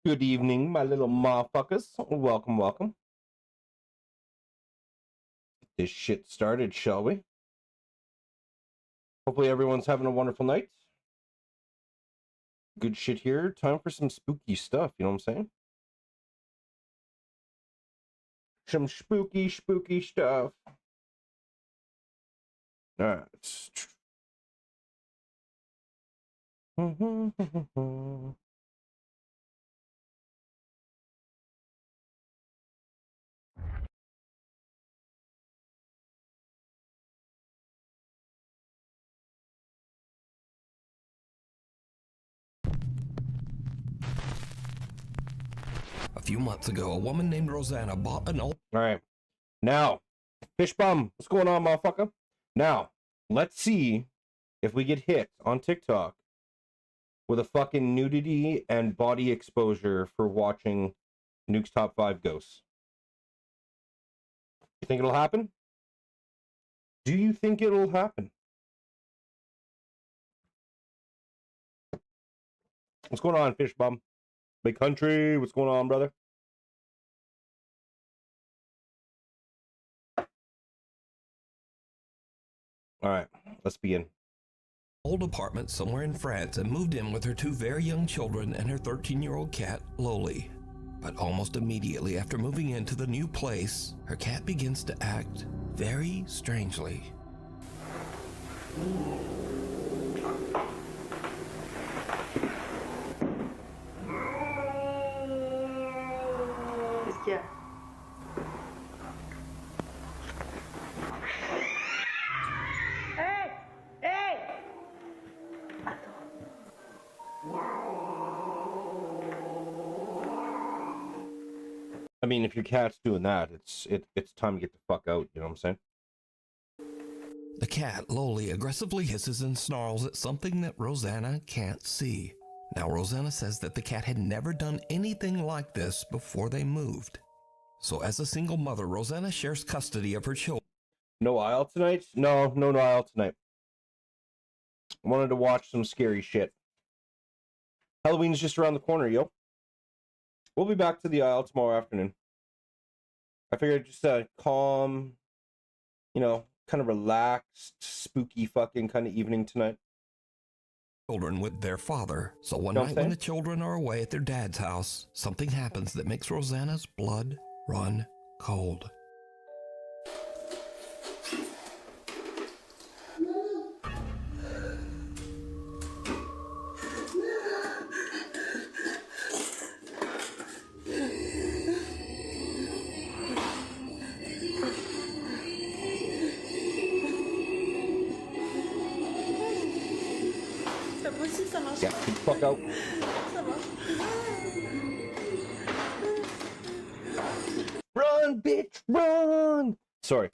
Good evening, my little motherfuckers. Welcome, welcome. Get this shit started, shall we? Hopefully everyone's having a wonderful night. Good shit here. Time for some spooky stuff, you know what I'm saying? Some spooky stuff. Alright. A few months ago, a woman named Rosanna bought an old... Alright. Now, fish bum, what's going on, motherfucker? Now, let's see if we get hit on TikTok with a fucking nudity and body exposure for watching Nuke's Top 5 Ghosts. You think it'll happen? Do you think it'll happen? What's going on, fish bum? Big country, what's going on, brother? All right, let's begin. Old apartment somewhere in France and moved in with her two very young children and her 13-year-old cat, Loli. But almost immediately after moving into the new place, her cat begins to act very strangely. Qu'est-ce qu'il y a? Hey! Hey! I mean, if your cat's doing that, it's time to get the fuck out, you know what I'm saying? The cat, Loli, aggressively hisses and snarls at something that Rosanna can't see. Now, Rosanna says that the cat had never done anything like this before they moved. So as a single mother, Rosanna shares custody of her children. No aisle tonight? No aisle tonight. I wanted to watch some scary shit. Halloween's just around the corner, yo. We'll be back to the aisle tomorrow afternoon. I figured just a calm, you know, kind of relaxed, spooky fucking kind of evening tonight. Children with their father. So one Know what I'm night when saying? the children are away at their dad's house, something happens that makes Rosanna's blood run cold. C'est pas possible, ça marche Yeah, pas. get the fuck out. Ça marche. Run, bitch, run! Sorry.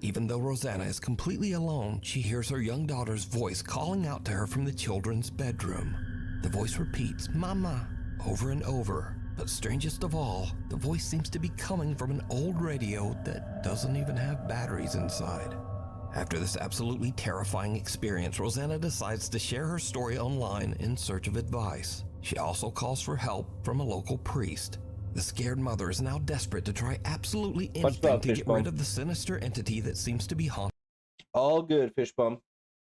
Even though Rosanna is completely alone, she hears her young daughter's voice calling out to her from the children's bedroom. The voice repeats, "Mama," over and over. But strangest of all, the voice seems to be coming from an old radio that doesn't even have batteries inside. After this absolutely terrifying experience, Rosanna decides to share her story online in search of advice. She also calls for help from a local priest. The scared mother is now desperate to try absolutely anything love, to fish get bum. rid of the sinister entity that seems to be All good, fish bum.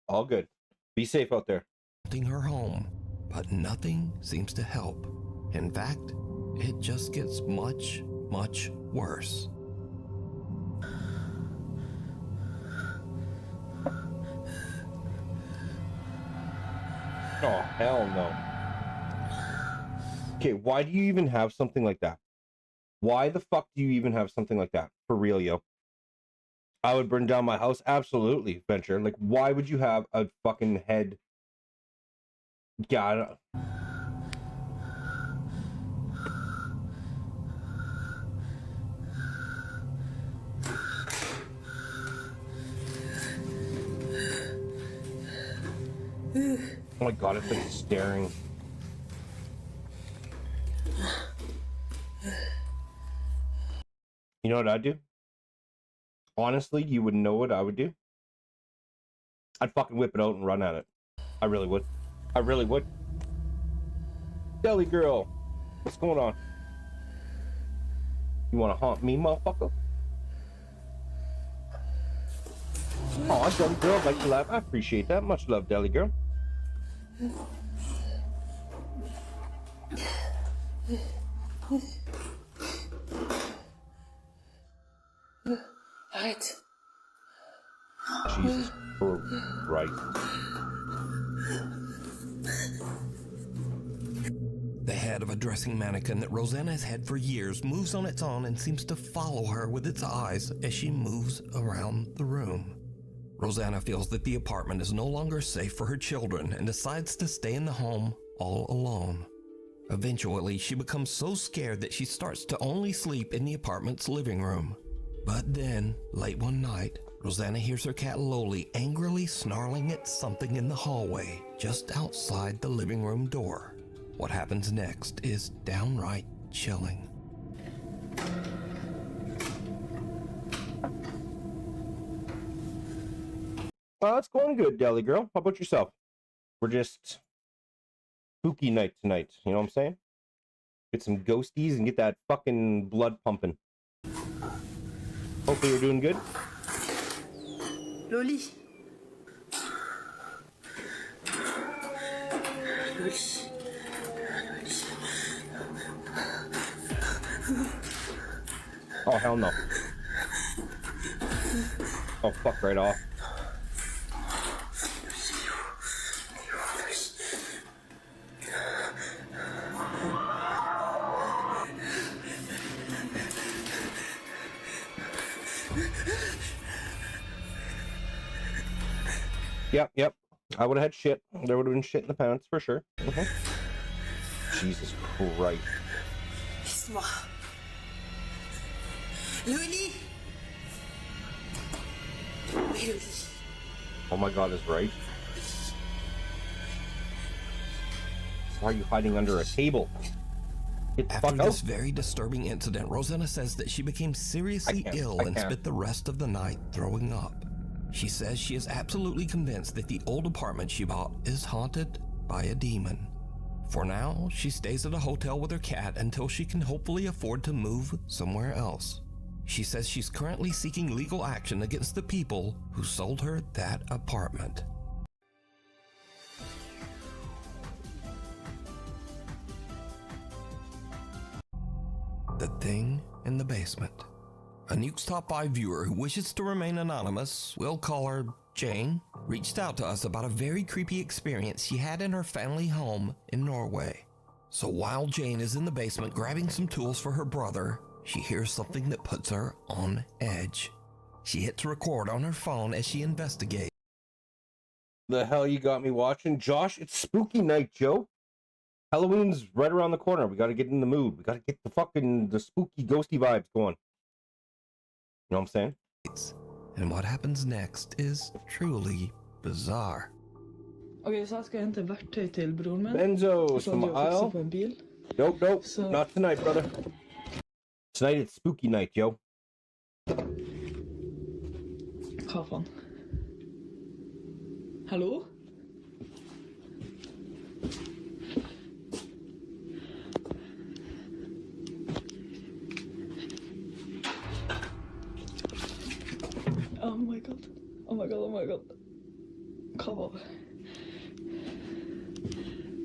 All good. Be safe out there. haunting her home. But nothing seems to help. In fact, it just gets much, much worse. Oh, hell no. Okay, why do you even have something like that? Why the fuck do you even have something like that? For real, yo. I would burn down my house. Absolutely, Venture. Like, why would you have a fucking head? God. Oh my god, it's like staring. You know what I'd do? Honestly, you wouldn't know what I would do. I'd fucking whip it out and run at it. I really would. I really would. Deli girl, what's going on? You want to haunt me, motherfucker? Oh, Deli girl, like to laugh. I appreciate that. Much love, Deli girl. Right. Jesus Christ. The head of a dressing mannequin that Rosanna has had for years moves on its own and seems to follow her with its eyes as she moves around the room. Rosanna feels that the apartment is no longer safe for her children and decides to stay in the home all alone. Eventually, she becomes so scared that she starts to only sleep in the apartment's living room. But then, late one night, Rosanna hears her cat Loli angrily snarling at something in the hallway just outside the living room door. What happens next is downright chilling. Well, it's going good, Deli girl. How about yourself? We're just spooky night tonight. You know what I'm saying? Get some ghosties and get that fucking blood pumping. Hopefully you're doing good. Loli. Loli. Oh, hell no. Oh, fuck right off. Yep. I would have had shit. There would have been shit in the pants for sure. Jesus Christ. Laisse-moi. Loli. Oui, Loli. Oh my god, is right. Why are you hiding under a table? Get the After fuck this out. very disturbing incident, Rosanna says that she became seriously ill and spent the rest of the night throwing up. She says she is absolutely convinced that the old apartment she bought is haunted by a demon. For now, she stays at a hotel with her cat until she can hopefully afford to move somewhere else. She says she's currently seeking legal action against the people who sold her that apartment. The Thing in the Basement. A Nuke's Top 5 viewer who wishes to remain anonymous, we'll call her Jane, reached out to us about a very creepy experience she had in her family home in Norway. So while Jane is in the basement grabbing some tools for her brother, she hears something that puts her on edge. She hits record on her phone as she investigates. The hell you got me watching? Josh, it's spooky night, Joe. Halloween's right around the corner. We gotta get in the mood. We gotta get the spooky ghosty vibes going. You know what I'm saying? And what happens next is truly bizarre. Okej, så ska jag hämta verktyg till bror min. Benzo, Så some jag fixar aisle? på en bil. Nope. So- Not tonight, brother. Tonight it's spooky night, Joe. Vad fan. Hallå? Oh my god. Hva var det?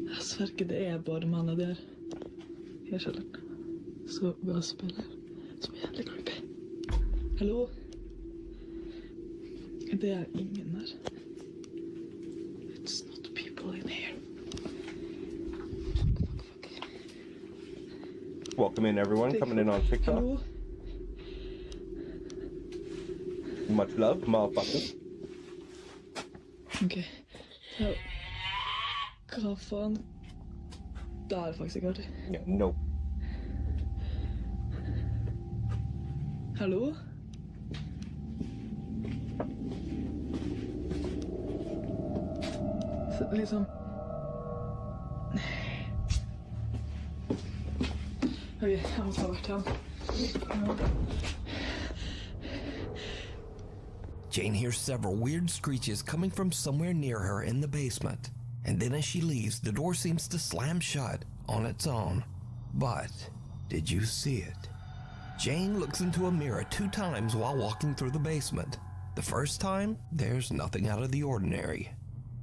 Jeg sverger det er bare mannen der. I kjelleren. Så bare spiller. Som er jævlig creepy. Hallo? Det er ingen der. It's not people in here. Fuck. Welcome in, everyone. Coming in on TikTok. Hallo? much love, motherfucker. Ok. Ja. Hva faen? Det er faktisk ikke artig. Yeah, no. Hallo? Så, liksom... Ok, jeg må ta hvert igjen. Jane hears several weird screeches coming from somewhere near her in the basement. And then as she leaves, the door seems to slam shut on its own. But did you see it? Jane looks into a mirror 2 times while walking through the basement. The first time, there's nothing out of the ordinary.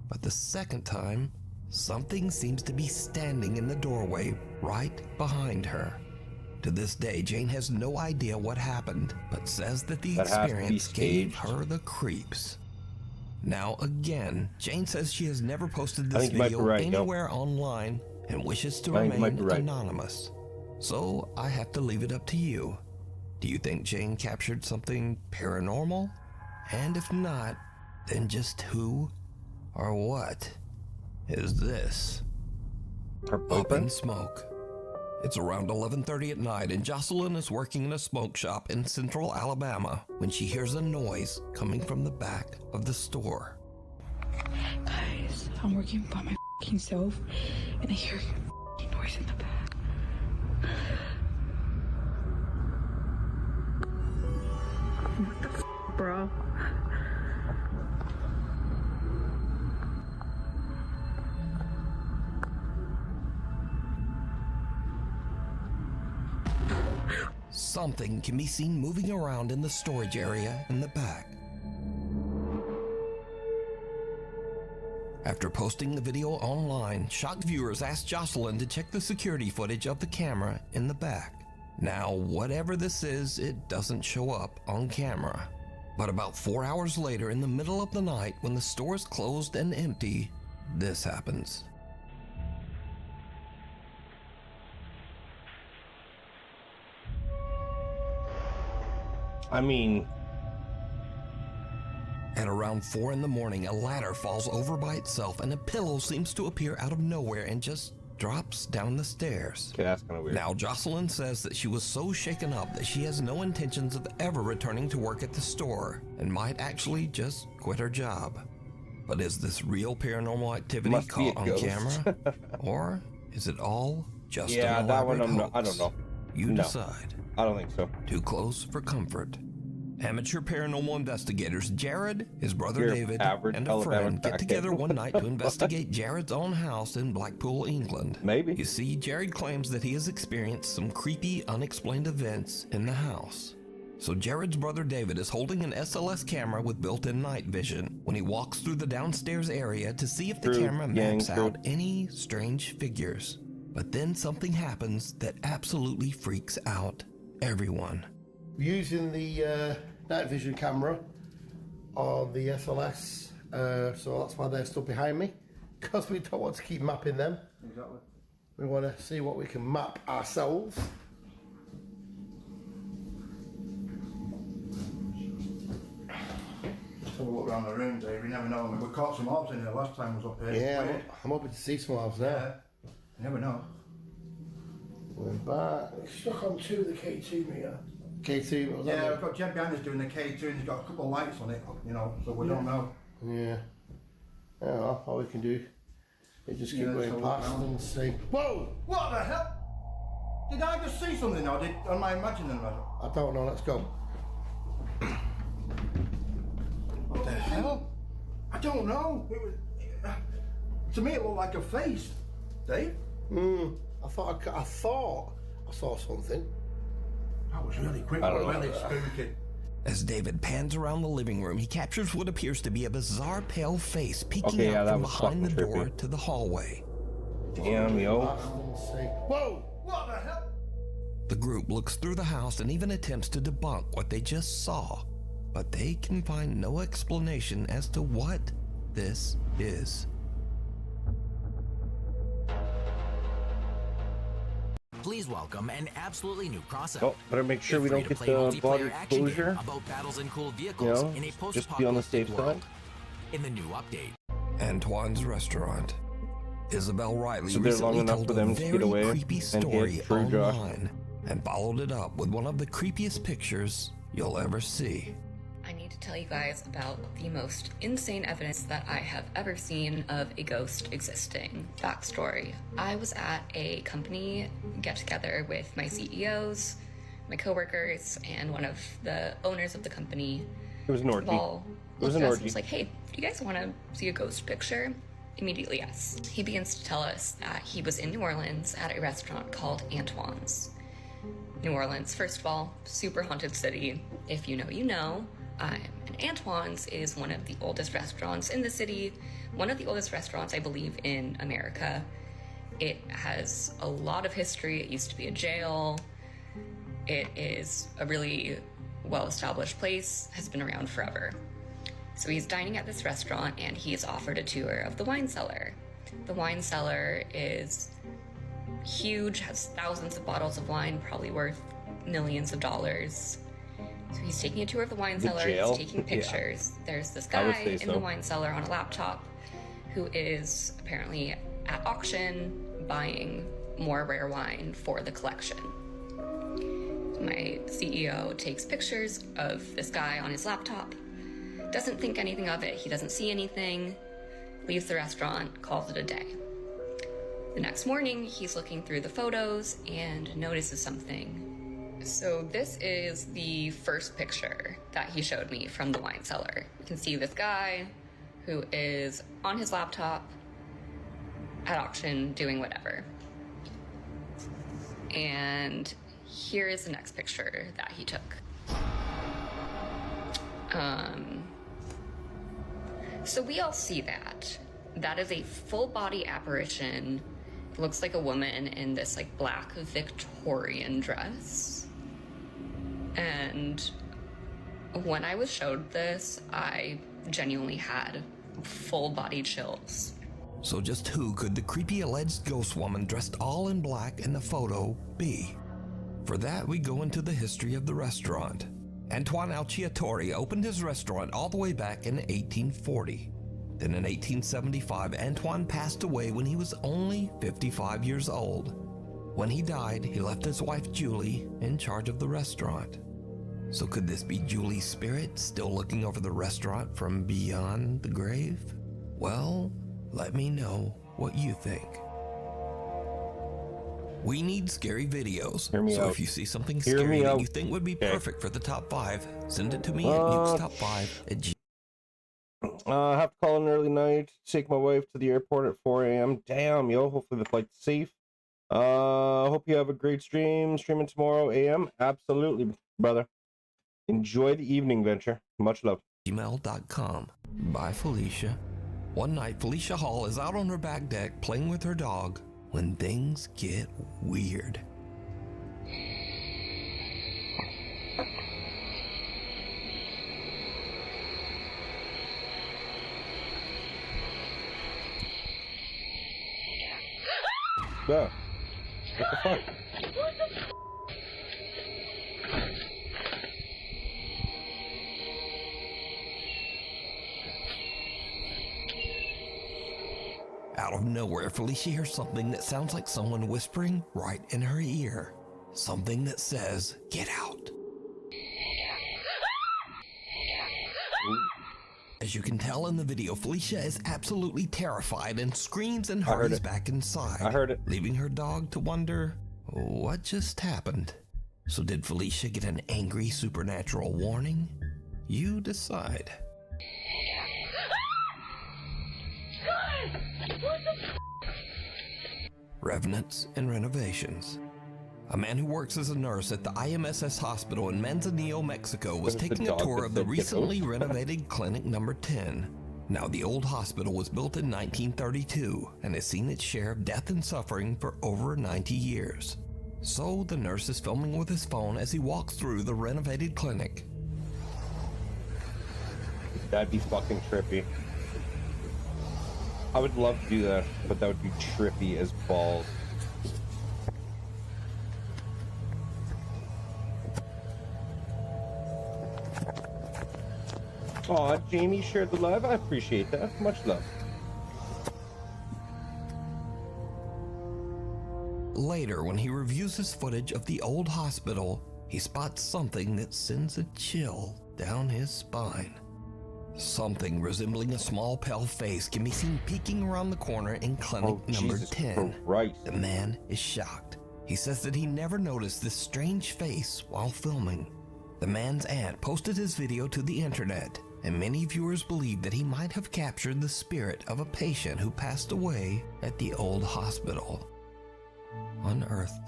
But the second time, something seems to be standing in the doorway right behind her. To this day, Jane has no idea what happened, but says that the That has to be experience gave staged. her the creeps. Now again, Jane says she has never posted this think you might be video right, yo. anywhere online and wishes to I think you might remain be right. anonymous. So I have to leave it up to you. Do you think Jane captured something paranormal? And if not, then just who or what is this? Her Up boyfriend? in smoke. It's around 11:30 at night, and Jocelyn is working in a smoke shop in central Alabama when she hears a noise coming from the back of the store. Guys, I'm working by my f***ing self, and I hear a noise in the back. What the f***, bro? Something can be seen moving around in the storage area in the back. After posting the video online, shocked viewers asked Jocelyn to check the security footage of the camera in the back. Now, whatever this is, it doesn't show up on camera. But about 4 hours later, in the middle of the night, when the store is closed and empty, this happens. I mean, At around 4 in the morning, a ladder falls over by itself and a pillow seems to appear out of nowhere and just drops down the stairs. okay, that's kind of weird. Now, Jocelyn says that she was so shaken up that she has no intentions of ever returning to work at the store and might actually just quit her job. But is this real paranormal activity Must be a caught on ghost. camera? Or is it all just Yeah, an that one elaborate I'm not- I hoax? don't know. You No. decide. I don't think so. Too close for comfort. Amateur paranormal investigators Jared, his brother Your David, average and a Alabama friend get crackhead. together one night to investigate Jared's own house in Blackpool, England. Maybe. You see, Jared claims that he has experienced some creepy, unexplained events in the house. So Jared's brother David is holding an SLS camera with built-in night vision when he walks through the downstairs area to see if the True, camera gang, maps true. out any strange figures. But then something happens that absolutely freaks out everyone. Using the night vision camera on the SLS, so that's why they're stood behind me, because we don't want to keep mapping them. Exactly. We want to see what we can map ourselves. Just have a look around the room, Dave. You never know. I mean, we caught some orbs in here last time I was up here. Yeah, Weird. I'm hoping to see some of now. Yeah. You never know. We're back. Stuck on 2 of the K2 meter. K2, what was Yeah, that? we've got Jeb behind us doing the K2 and he's got a couple of lights on it, you know, so we don't know. Yeah. Yeah, well, all we can do is just keep Yeah, going so past look and see. Whoa! What the hell? Did I just see something or am I imagining that? I don't know, let's go. What the hell? I don't know. It was, to me it looked like a face. Dave? I thought I saw something. That was really quick, I don't really know. spooky. As David pans around the living room, he captures what appears to be a bizarre pale face peeking Okay, yeah, out that from was behind the fucking door trippy. to the hallway. Damn, yo. Past and see. Whoa! What the hell? The group looks through the house and even attempts to debunk what they just saw, but they can find no explanation as to what this is. Please welcome an absolutely new crossover. Oh, better make sure we don't get the body exposure. About battles and cool vehicles in a just be on the safe world. side. In the new update, Antoine's restaurant. Isabel Riley So they're long recently enough told for a them to get very away creepy and story hit True Josh. online and followed it up with one of the creepiest pictures you'll ever see. I need to tell you guys about the most insane evidence that I have ever seen of a ghost existing. Backstory. I was at a company get-together with my CEOs, my coworkers, and one of the owners of the company. It was an orgy. It was an orgy. Was like, hey, do you guys want to see a ghost picture? Immediately, yes. He begins to tell us that he was in New Orleans at a restaurant called Antoine's. New Orleans, first of all, super haunted city. If you know, you know. And Antoine's is one of the oldest restaurants in the city, one of the oldest restaurants, I believe, in America. It has a lot of history. It used to be a jail. It is a really well-established place, has been around forever. So he's dining at this restaurant and he is offered a tour of the wine cellar. The wine cellar is huge, has thousands of bottles of wine, probably worth millions of dollars. So he's taking a tour of the wine cellar, he's taking pictures. Yeah. There's this guy in the wine cellar on a laptop who is apparently at auction buying more rare wine for the collection. My CEO takes pictures of this guy on his laptop, doesn't think anything of it, he doesn't see anything, leaves the restaurant, calls it a day. The next morning, he's looking through the photos and notices something. So this is the first picture that he showed me from the wine cellar. You can see this guy who is on his laptop at auction doing whatever. And here is the next picture that he took. So we all see that. That is a full body apparition. It looks like a woman in this like black Victorian dress. And when I was showed this, I genuinely had full body chills. So just who could the creepy alleged ghost woman dressed all in black in the photo be? For that, we go into the history of the restaurant. Antoine Alciatore opened his restaurant all the way back in 1840. Then in 1875, Antoine passed away when he was only 55 years old. When he died, he left his wife Julie in charge of the restaurant. So could this be Julie's spirit still looking over the restaurant from beyond the grave? Well, let me know what you think. We need scary videos. So if you see something scary that you think would be perfect for the top 5, send it to me at nukestop5@gmail.com. I have to call an early night to take my wife to the airport at 4 a.m. Damn, yo. Hopefully the flight's safe. Hope you have a great stream. Streaming tomorrow a.m. Absolutely, brother. Enjoy the evening venture. Much love. Gmail.com. By Felicia. One night, Felicia Hall is out on her back deck playing with her dog when things get weird. Yeah. What the fuck? Out of nowhere, Felicia hears something that sounds like someone whispering right in her ear. Something that says, "Get out." As you can tell in the video, Felicia is absolutely terrified and screams and hurries back inside. I heard it. Leaving her dog to wonder, what just happened? So did Felicia get an angry supernatural warning? You decide. Revenants and renovations. A man who works as a nurse at the IMSS hospital in Manzanillo, Mexico was taking a tour of the recently renovated Clinic Number 10. Now, the old hospital was built in 1932 and has seen its share of death and suffering for over 90 years. So the nurse is filming with his phone as he walks through the renovated clinic. That'd be fucking trippy. I would love to do that, but that would be trippy as balls. Aw, Jamie shared the love. I appreciate that. Much love. Later, when he reviews his footage of the old hospital, he spots something that sends a chill down his spine. Something resembling a small pale face can be seen peeking around the corner in clinic number 10. Christ. The man is shocked. He says that he never noticed this strange face while filming. The man's aunt posted his video to the internet, and many viewers believe that he might have captured the spirit of a patient who passed away at the old hospital. Unearthed.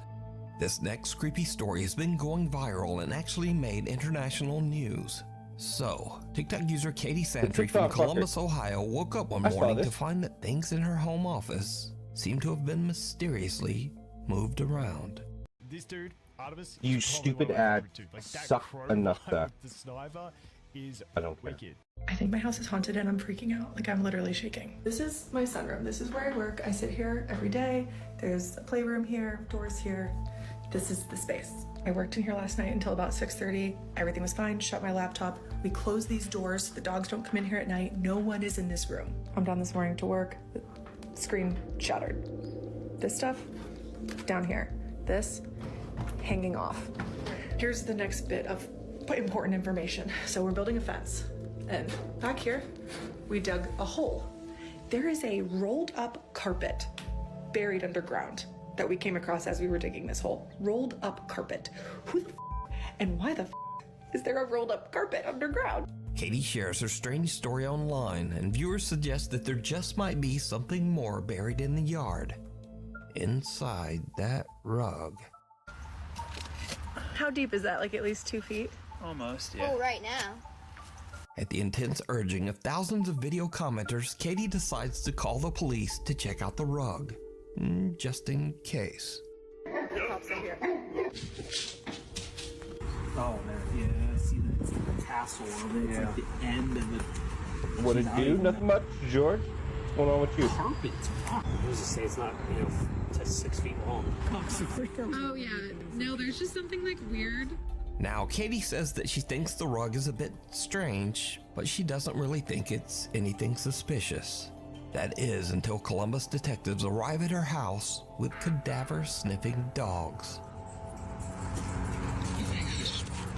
This next creepy story has been going viral and actually made international news. So, TikTok user Katie Santry from Columbus, Ohio woke up one morning to find that things in her home office seem to have been mysteriously moved around. This dude, Artemis, You stupid ad. Suck enough that. I don't care. I think my house is haunted and I'm freaking out. Like, I'm literally shaking. This is my sunroom. This is where I work. I sit here every day. There's a playroom here, doors here. This is the space. I worked in here last night until about 6:30. Everything was fine. Shut my laptop. We close these doors. The dogs don't come in here at night. No one is in this room. I'm down this morning to work. The screen shattered. This stuff down here. This hanging off. Here's the next bit of important information. So we're building a fence, and back here we dug a hole. There is a rolled up carpet buried underground that we came across as we were digging this hole. Rolled up carpet. Who the and why the is there a rolled up carpet underground? Katie shares her strange story online, and viewers suggest that there just might be something more buried in the yard. Inside that rug. How deep is that? Like at least 2 feet? Almost, yeah. Oh, right now. At the intense urging of thousands of video commenters, Katie decides to call the police to check out the rug, just in case. Oh, there, yeah, see that's the tassel of it. It's like the end of it. What it do? Nothing much, George. What's going on with you? Carpet. Who's to say it's not, you know, 6 feet long? Oh yeah, no, there's just something like weird. Now, Katie says that she thinks the rug is a bit strange, but she doesn't really think it's anything suspicious. That is until Columbus detectives arrive at her house with cadaver-sniffing dogs.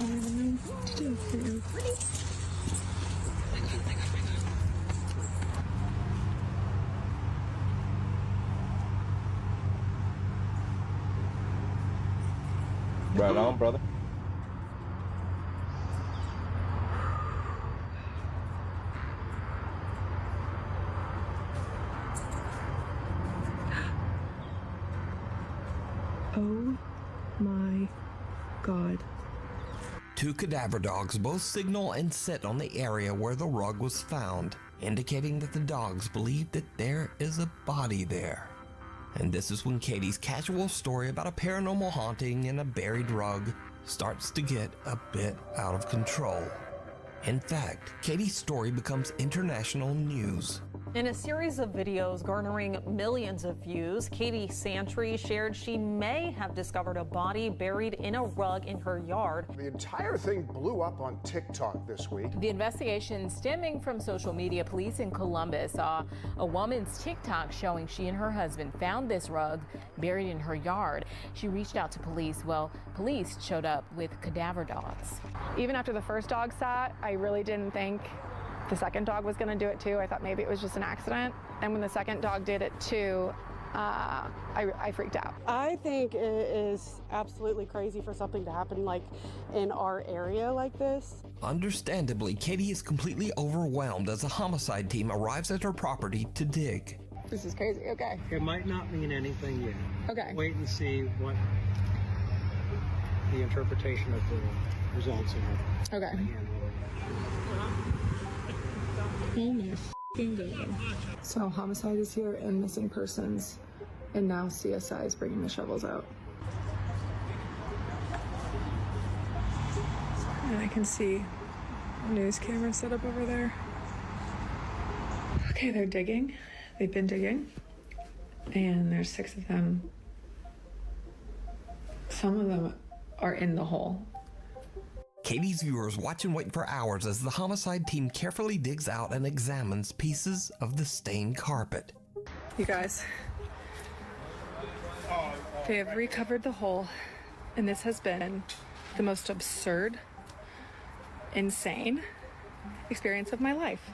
I don't even know what to do. Are you recording? Right on, brother. Oh my God. Two cadaver dogs both signal and sit on the area where the rug was found, indicating that the dogs believe that there is a body there. And this is when Katie's casual story about a paranormal haunting and a buried rug starts to get a bit out of control. In fact, Katie's story becomes international news. In a series of videos garnering millions of views, Katie Santry shared she may have discovered a body buried in a rug in her yard. The entire thing blew up on TikTok this week. The investigation stemming from social media. Police in Columbus saw a woman's TikTok showing she and her husband found this rug buried in her yard. She reached out to police. Well, police showed up with cadaver dogs. Even after the first dog sat, I really didn't think the second dog was going to do it too. I thought maybe it was just an accident. And when the second dog did it too, I freaked out. I think it is absolutely crazy for something to happen like in our area like this. Understandably, Katie is completely overwhelmed as a homicide team arrives at her property to dig. This is crazy. Okay. It might not mean anything yet. Okay. Wait and see what the interpretation of the results are. Okay. Oh my f***ing God. So homicide is here and missing persons, and now CSI is bringing the shovels out. And I can see a news camera set up over there. Okay, they're digging. They've been digging, and there's 6 of them. Some of them are in the hole. Katie's viewers watch and wait for hours as the homicide team carefully digs out and examines pieces of the stained carpet. You guys, they have recovered the hole, and this has been the most absurd, insane experience of my life.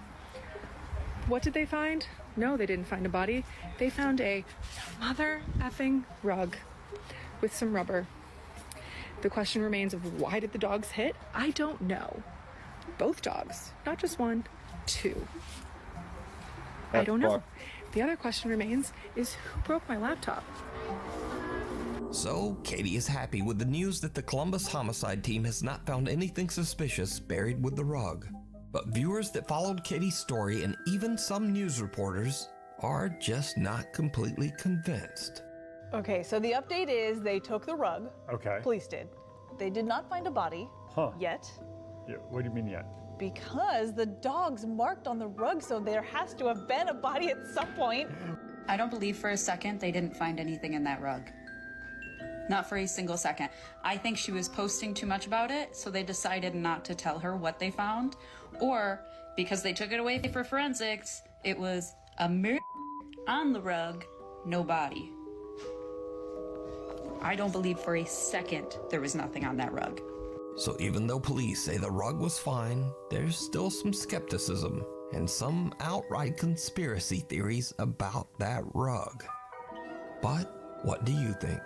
What did they find? No, they didn't find a body. They found a mother effing rug with some rubber. The question remains of why did the dogs hit? I don't know. Both dogs, not just one, two. I don't know. The other question remains is who broke my laptop? So, Katie is happy with the news that the Columbus homicide team has not found anything suspicious buried with the rug. But viewers that followed Katie's story and even some news reporters are just not completely convinced. Okay, so the update is they took the rug. Okay. Police did. They did not find a body yet. Yeah, what do you mean yet? Because the dogs marked on the rug, so there has to have been a body at some point. I don't believe for a second they didn't find anything in that rug. Not for a single second. I think she was posting too much about it, so they decided not to tell her what they found. Or, because they took it away for forensics, it was a mirror on the rug, no body. I don't believe for a second there was nothing on that rug. So even though police say the rug was fine, there's still some skepticism and some outright conspiracy theories about that rug. But what do you think?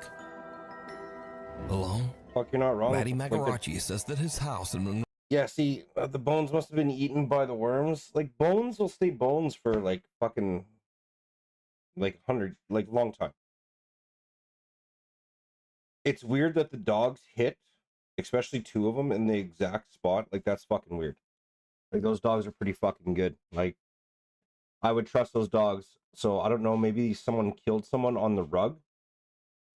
Alone? Fuck, you're not wrong. Matty Magarachi says that his house in... Yeah, see, the bones must have been eaten by the worms. Like, bones will stay bones for, like, fucking, like, long time. It's weird that the dogs hit, especially two of them, in the exact spot. Like, that's fucking weird. Like, those dogs are pretty fucking good. Like, I would trust those dogs. So, I don't know, maybe someone killed someone on the rug.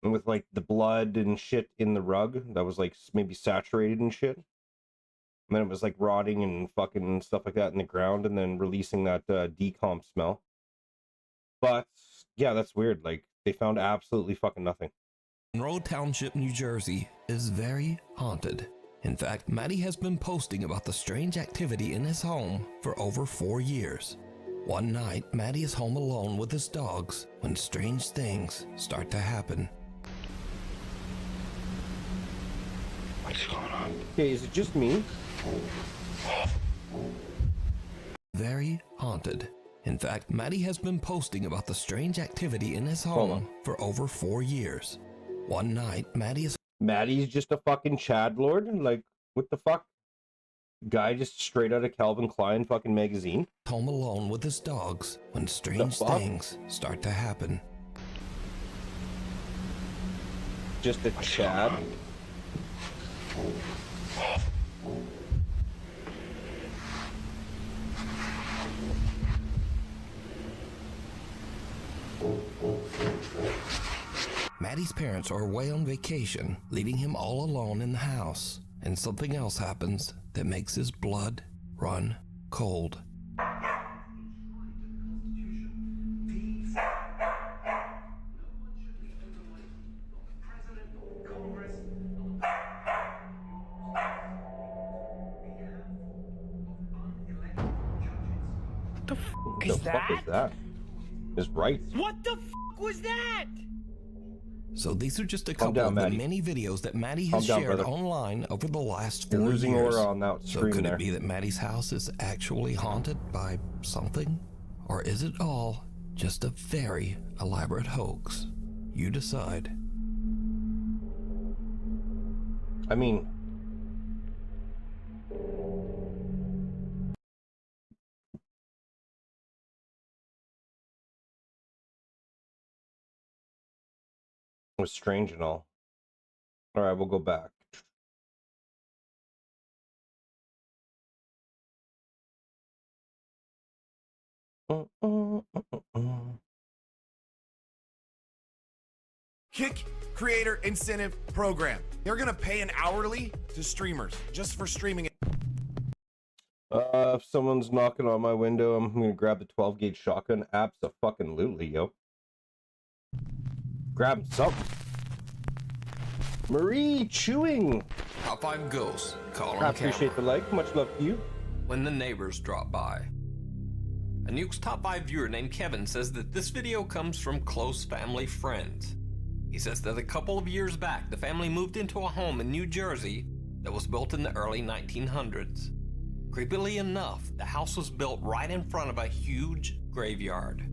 And with, like, the blood and shit in the rug that was, like, maybe saturated and shit. And then it was, like, rotting and fucking stuff like that in the ground and then releasing that decomp smell. But, yeah, that's weird. Like, they found absolutely fucking nothing. Monroe Township, New Jersey is very haunted. In fact, Matty has been posting about the strange activity in his home for over 4 years. One night, Matty is home alone with his dogs when strange things start to happen. What's going on? Okay, is it just me? Very haunted. In fact, Matty has been posting about the strange activity in his home for over 4 years. One night, Matty's just a fucking Chad Lord? Like, what the fuck? Guy just straight out of Calvin Klein fucking magazine? Home alone with his dogs when strange things start to happen. Just a Chad? Matty's parents are away on vacation, leaving him all alone in the house. And something else happens that makes his blood run cold. What the fuck is that? Is right. What the fuck was that? So these are just a couple of the many videos that Matty has shared online over the last 4 years. You're losing order on that So screen could there. it be that Matty's house is actually haunted by something? Or is it all just a very elaborate hoax? You decide. I mean... It was strange and all. Alright, we'll go back. Kick Creator Incentive Program. They're going to pay an hourly to streamers just for streaming it. If someone's knocking on my window, I'm gonna grab the 12-gauge shotgun. Abso-fucking-lutely, yo. Grab something. Marie chewing. Top 5 ghosts caught on I appreciate the like. Much love to you. When the neighbors drop by. A Nuke's Top 5 viewer named Kevin says that this video comes from close family friends. He says that a couple of years back, the family moved into a home in New Jersey that was built in the early 1900s. Creepily enough, the house was built right in front of a huge graveyard.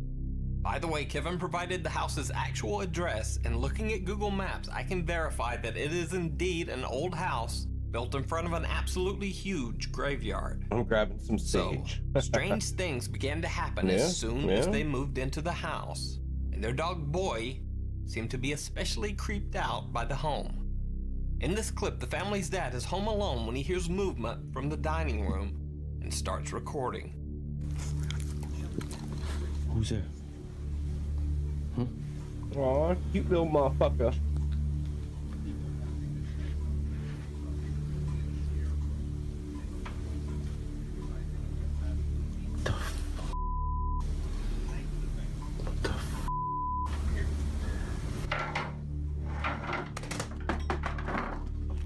By the way, Kevin provided the house's actual address, and looking at Google Maps, I can verify that it is indeed an old house built in front of an absolutely huge graveyard. I'm grabbing some sage. So, strange things began to happen as soon as they moved into the house, and their dog Boy seemed to be especially creeped out by the home. In this clip, the family's dad is home alone when he hears movement from the dining room and starts recording. Who's there? Aw, cute little motherfucker.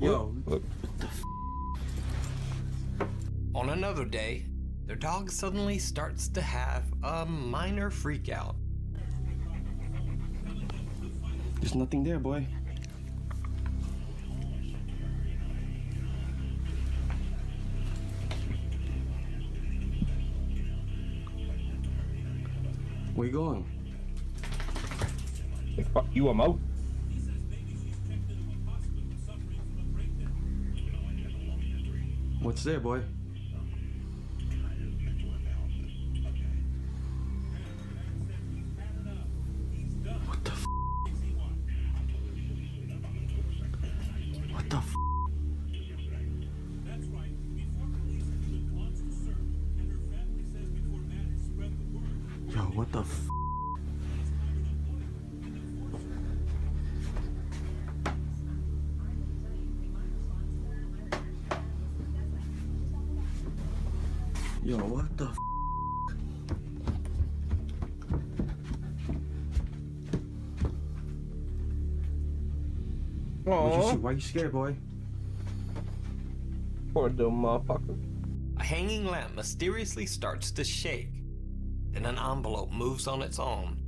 Yo, look. On another day, their dog suddenly starts to have a minor freak out. There's nothing there, boy. Where you going? Hey, fuck you, I'm out. What's there, boy? What the f? What the f? Yo, what the f? Yo, what the f? What'd you see? Why you scared, boy? Poor little motherfucker. A hanging lamp mysteriously starts to shake. Then an envelope moves on its own.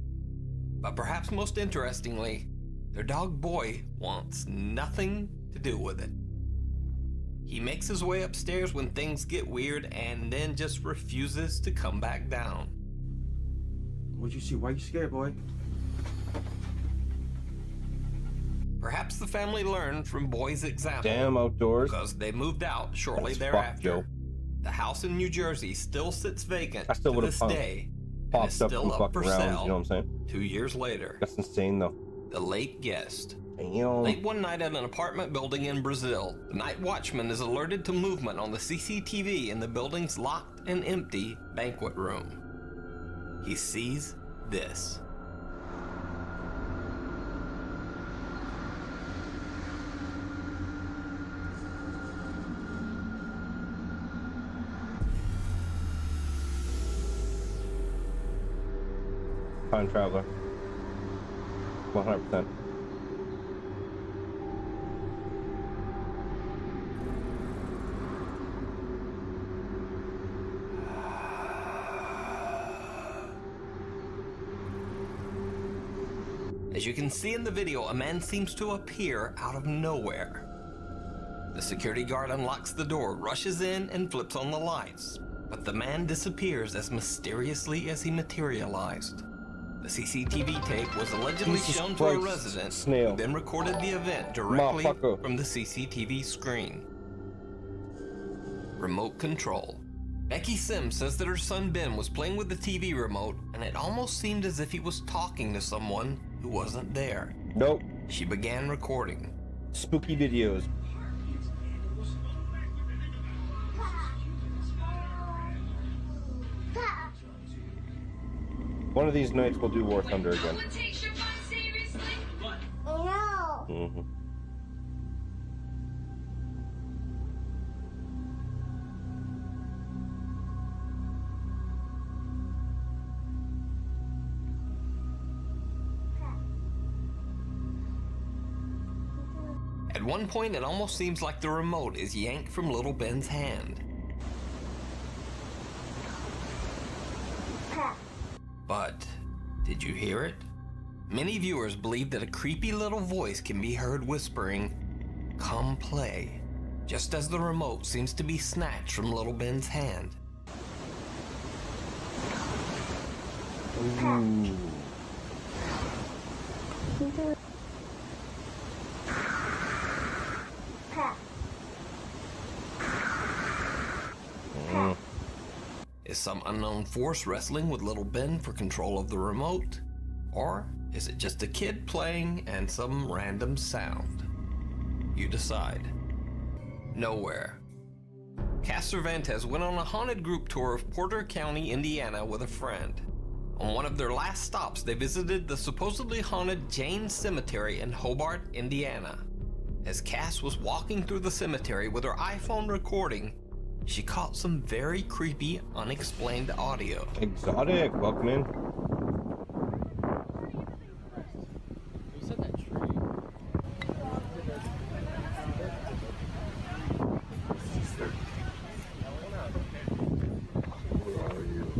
But perhaps most interestingly, their dog Boy wants nothing to do with it. He makes his way upstairs when things get weird and then just refuses to come back down. What'd you see? Why you scared, boy? Perhaps the family learned from Boy's example. Damn outdoors. Because they moved out shortly That's thereafter. fucked, Joe. The house in New Jersey still sits vacant I still to would this have day. popped is up still some up fucking for rounds, sale you know what I'm saying? 2 years later. That's insane, though. The late guest. Damn. Late one night at an apartment building in Brazil, the night watchman is alerted to movement on the CCTV in the building's locked and empty banquet room. He sees this. Time traveler. 100%. As you can see in the video, a man seems to appear out of nowhere. The security guard unlocks the door, rushes in, and flips on the lights. But the man disappears as mysteriously as he materialized. The CCTV tape was allegedly Jesus shown to a Christ, resident snail. who then recorded the event directly Motherfucker. from the CCTV screen. Remote control. Becky Sims says that her son Ben was playing with the TV remote and it almost seemed as if he was talking to someone who wasn't there. Nope. She began recording. Spooky videos. One of these nights we'll do War Thunder again. No. Mm-hmm. At one point, it almost seems like the remote is yanked from little Ben's hand. But did you hear it? Many viewers believe that a creepy little voice can be heard whispering, "Come play," just as the remote seems to be snatched from little Ben's hand. Ooh. Is some unknown force wrestling with little Ben for control of the remote? Or is it just a kid playing and some random sound? You decide. Nowhere. Cass Cervantes went on a haunted group tour of Porter County, Indiana with a friend. On one of their last stops, they visited the supposedly haunted Jane Cemetery in Hobart, Indiana. As Cass was walking through the cemetery with her iPhone recording, she caught some very creepy, unexplained audio. Exotic, welcome in. Who said that tree? Where are you?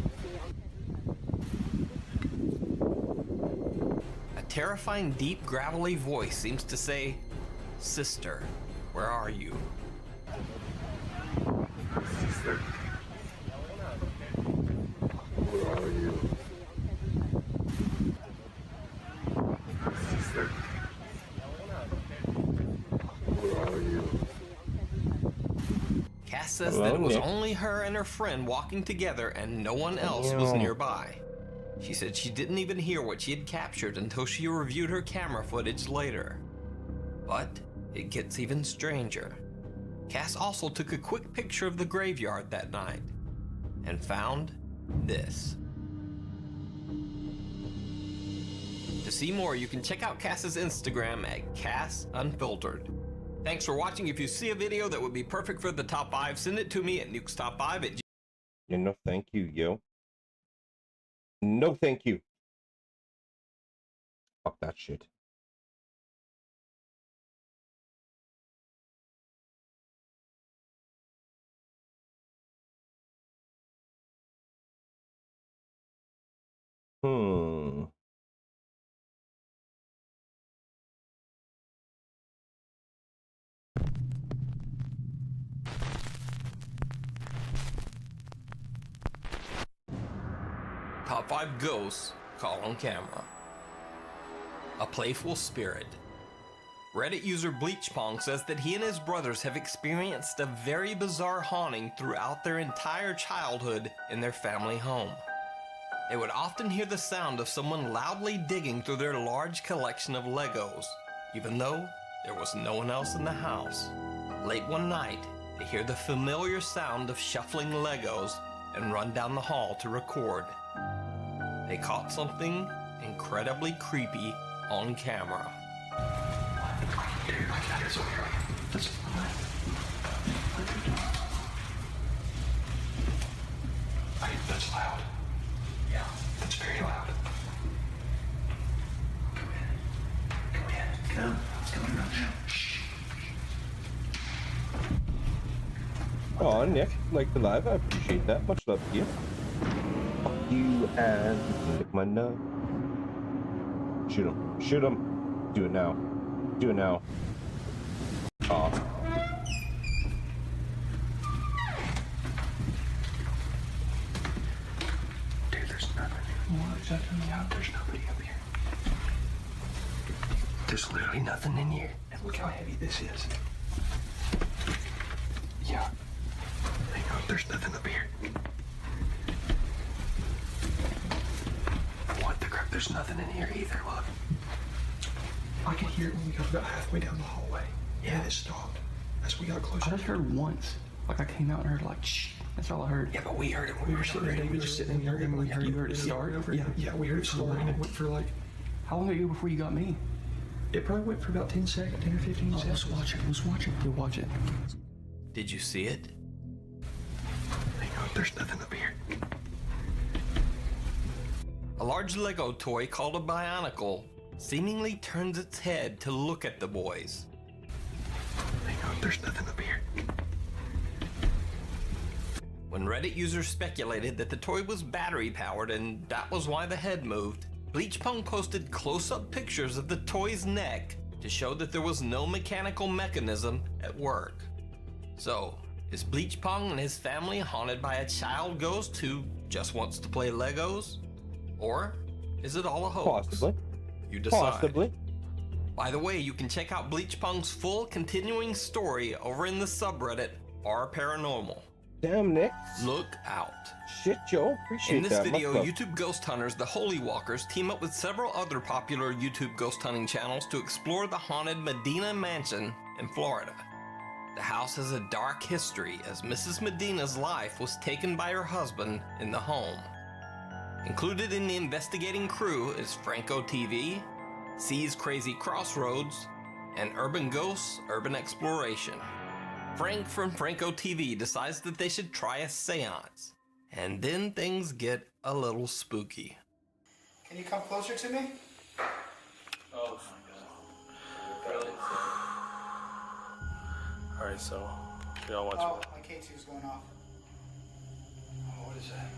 A terrifying, deep, gravelly voice seems to say, "Sister, where are you?" Sister. Where are you? Sister. Where are you? Cass says that it was only her and her friend walking together and no one else was nearby. She said she didn't even hear what she had captured until she reviewed her camera footage later. But it gets even stranger. Cass also took a quick picture of the graveyard that night and found this. To see more, you can check out Cass's Instagram at CassUnfiltered. Thanks for watching. If you see a video that would be perfect for the top 5, send it to me at nukestop5 . Yeah, no thank you, yo. No thank you. Fuck that shit. Top 5 ghosts caught on camera. A playful spirit. Reddit user Bleachpong says that he and his brothers have experienced a very bizarre haunting throughout their entire childhood in their family home. They would often hear the sound of someone loudly digging through their large collection of Legos, even though there was no one else in the house. Late one night, they hear the familiar sound of shuffling Legos and run down the hall to record. They caught something incredibly creepy on camera. Dude, my cat is over here. That's that's loud. Yeah, that's very loud. Come in. Come in. Come. It's coming around now. Shh. Oh, Nick, like the live, I appreciate that. Much love to you. Fuck you and lick my nut. Shoot him. Shoot him. Do it now. Do it now. Aw. Dude, there's nothing. What is that coming out? There's nobody up here. There's literally nothing in here. And look how heavy this is. Yeah. Hang on, there's nothing up here. What the crap? There's nothing in here either, look. I could hear it when we got about halfway down the hallway. Yeah, it stopped. As we got closer. I just heard once. Like I came out and heard like shh. That's all I heard. Yeah, but we heard it when we were sitting there. David just sitting in there and we heard, you heard it start? Yeah, we heard it start and it went for like... How long ago before you got me? It probably went for about 10 seconds, 10 or 15 seconds. Let's watch it. Let's watch it. You'll watch it. Did you see it? Hang on, there's nothing up here. A large Lego toy called a Bionicle seemingly turns its head to look at the boys. There's nothing up here. When Reddit users speculated that the toy was battery powered and that was why the head moved, Bleach Pong posted close-up pictures of the toy's neck to show that there was no mechanical mechanism at work. So, is Bleach Pong and his family haunted by a child ghost who just wants to play Legos? Or is it all a hoax? Possibly. You decide. Possibly. By the way, you can check out Bleach Pong's full continuing story over in the subreddit r Paranormal. Damn, Nick. Look out. Shit, Joe. Appreciate that. In this video, Much love. YouTube ghost hunters, the Holy Walkers, team up with several other popular YouTube ghost hunting channels to explore the haunted Medina Mansion in Florida. The house has a dark history as Mrs. Medina's life was taken by her husband in the home. Included in the investigating crew is Franco TV, C's Crazy Crossroads, and Urban Ghosts Urban Exploration. Frank from Franco TV decides that they should try a seance, and then things get a little spooky. Can you come closer to me? Oh my god. Really? Alright, so we all watch Oh, my K2's going off. Oh, what is that?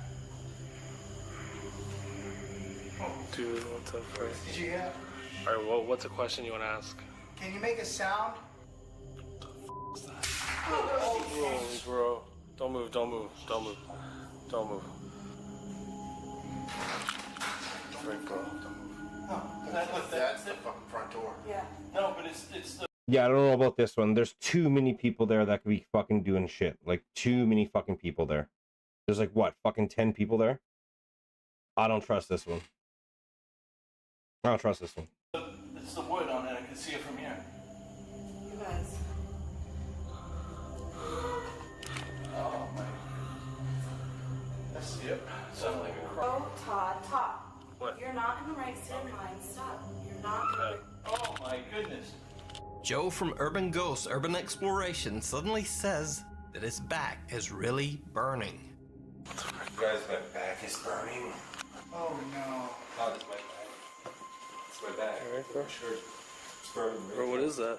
Dude, what the frick? Did you hear? Alright, well, what's a question you want to ask? Can you make a sound? Bro. Don't move, don't move, don't move. Don't move. Frank, bro. That's the fucking front door. Yeah. No, but it's the... Yeah, I don't know about this one. There's too many people there that could be fucking doing shit. Like, too many fucking people there. There's like, what, fucking 10 people there? I don't trust this one. I don't trust this one. It's the wood on it. I can see it from here. You guys. Oh my. That's it. Sounds like a crow. Oh, Todd, Todd. What? You're not in the right state of mind. Stop. You're not. Oh my goodness. Joe from Urban Ghosts Urban Exploration suddenly says that his back is really burning. Guys, my back is burning. Oh no. How does my back? It's my back. Alright, bro. Sure. It's burning. Right Bro, what is that?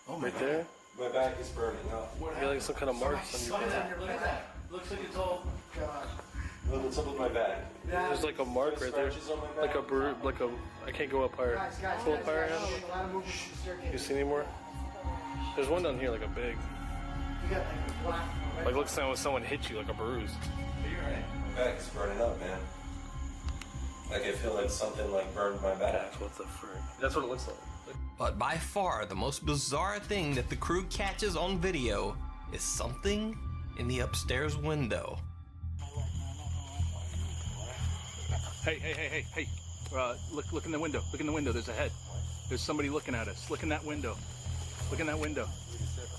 Oh, right there? My back is burning up. You got like some kind of marks on your back. Look at that. Looks like it's all. God. Look what's up with my back. There's like a mark right there. Like a bruise, like a... I can't go up higher. Pull up higher, Hannah. You see any more? There's one down here, like a big... Like looks like when someone hit you, like a bruise. You're right. My back is burning up, man. Like I feel like something like burned my back. What the frick? That's what it looks like. But by far the most bizarre thing that the crew catches on video is something in the upstairs window. Hey. Look in the window. Look in the window. There's a head. There's somebody looking at us. Look in that window. Look in that window.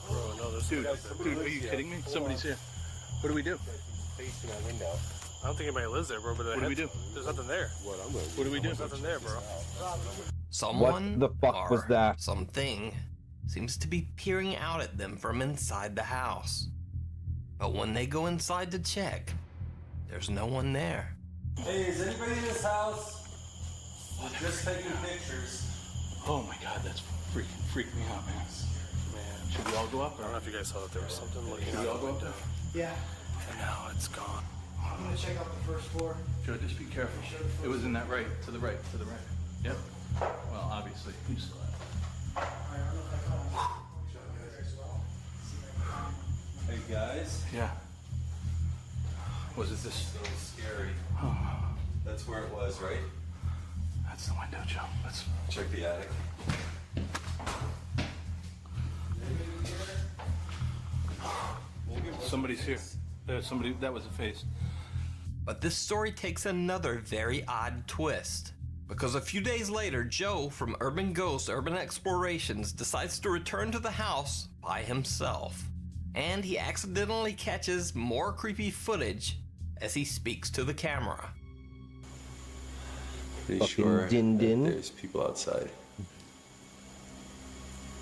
Bro, no, there's dude, are you kidding me? Somebody's here. What do we do? Facing my window. I don't think anybody lives there, bro. But what do we do? There's nothing there. What do we do? There's nothing there, bro. Someone What the fuck was that? Something seems to be peering out at them from inside the house. But when they go inside to check, there's no one there. Hey, is anybody in this house? We're just taking pictures. Oh my god, that's freaked me out, man. Should we all go up? I don't know if you guys saw that there was something looking out the window. Yeah. And now it's gone. I'm gonna check out the first floor. Joe, just be careful. It was in that right, to the right. Yep. Well, obviously, you saw it. Hey guys. Yeah. Was it this? So scary. That's where it was, right? That's the window, Joe. Let's check the attic. Somebody's here. There's somebody. That was a face. But this story takes another very odd twist. Because a few days later, Joe from Urban Ghosts Urban Explorations decides to return to the house by himself. And he accidentally catches more creepy footage as he speaks to the camera. Pretty Fucking sure din-din. there's people outside.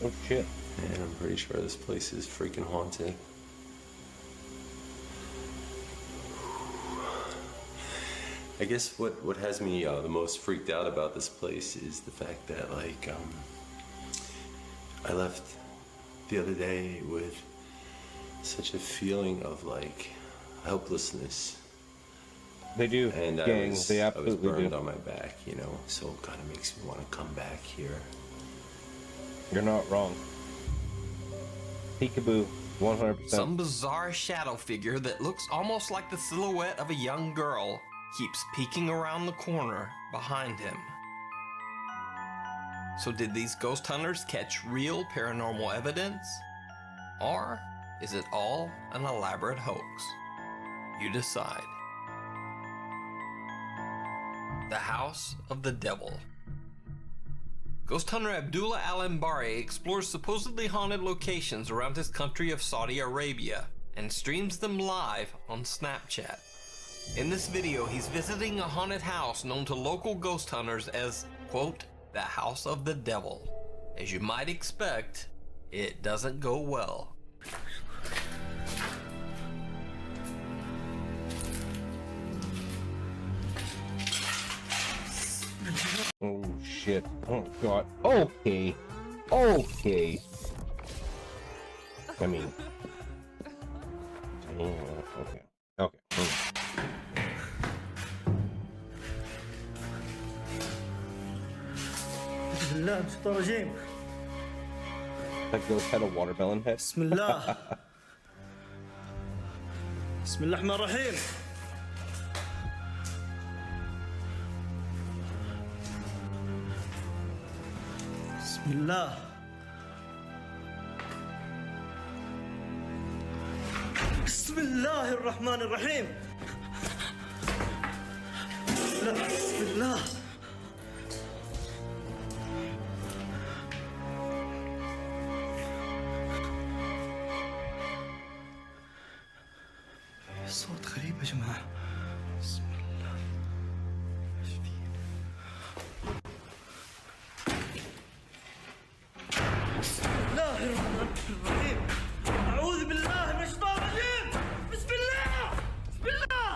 Oh shit. And I'm pretty sure this place is freaking haunted. I guess what has me the most freaked out about this place is the fact that, like, I left the other day with such a feeling of like helplessness. They do, and gang. They I was absolutely burned do. on my back, you know, so it kind of makes me want to come back here. You're not wrong. Peekaboo, 100%. Some bizarre shadow figure that looks almost like the silhouette of a young girl keeps peeking around the corner behind him. So did these ghost hunters catch real paranormal evidence? Or is it all an elaborate hoax? You decide. The House of the Devil. Ghost hunter Abdullah Al-Ambari explores supposedly haunted locations around his country of Saudi Arabia and streams them live on Snapchat. In this video, he's visiting a haunted house known to local ghost hunters as, quote, the House of the Devil. As you might expect, it doesn't go well. Oh shit. Oh god. Okay. Okay. I mean. Yeah, okay. Okay. Bismillah, Bismillah. That ghost had a watermelon head. Bismillah. Bismillah ar-Rahman ar-Rahim. Bismillah. Bismillah ar-Rahman ar-Rahim. Bismillah. صوت غريب يا جماعة. بسم الله. بسم الله الرحمن الرحيم. أعوذ بالله من الشيطان الرجيم. بسم الله. بسم الله.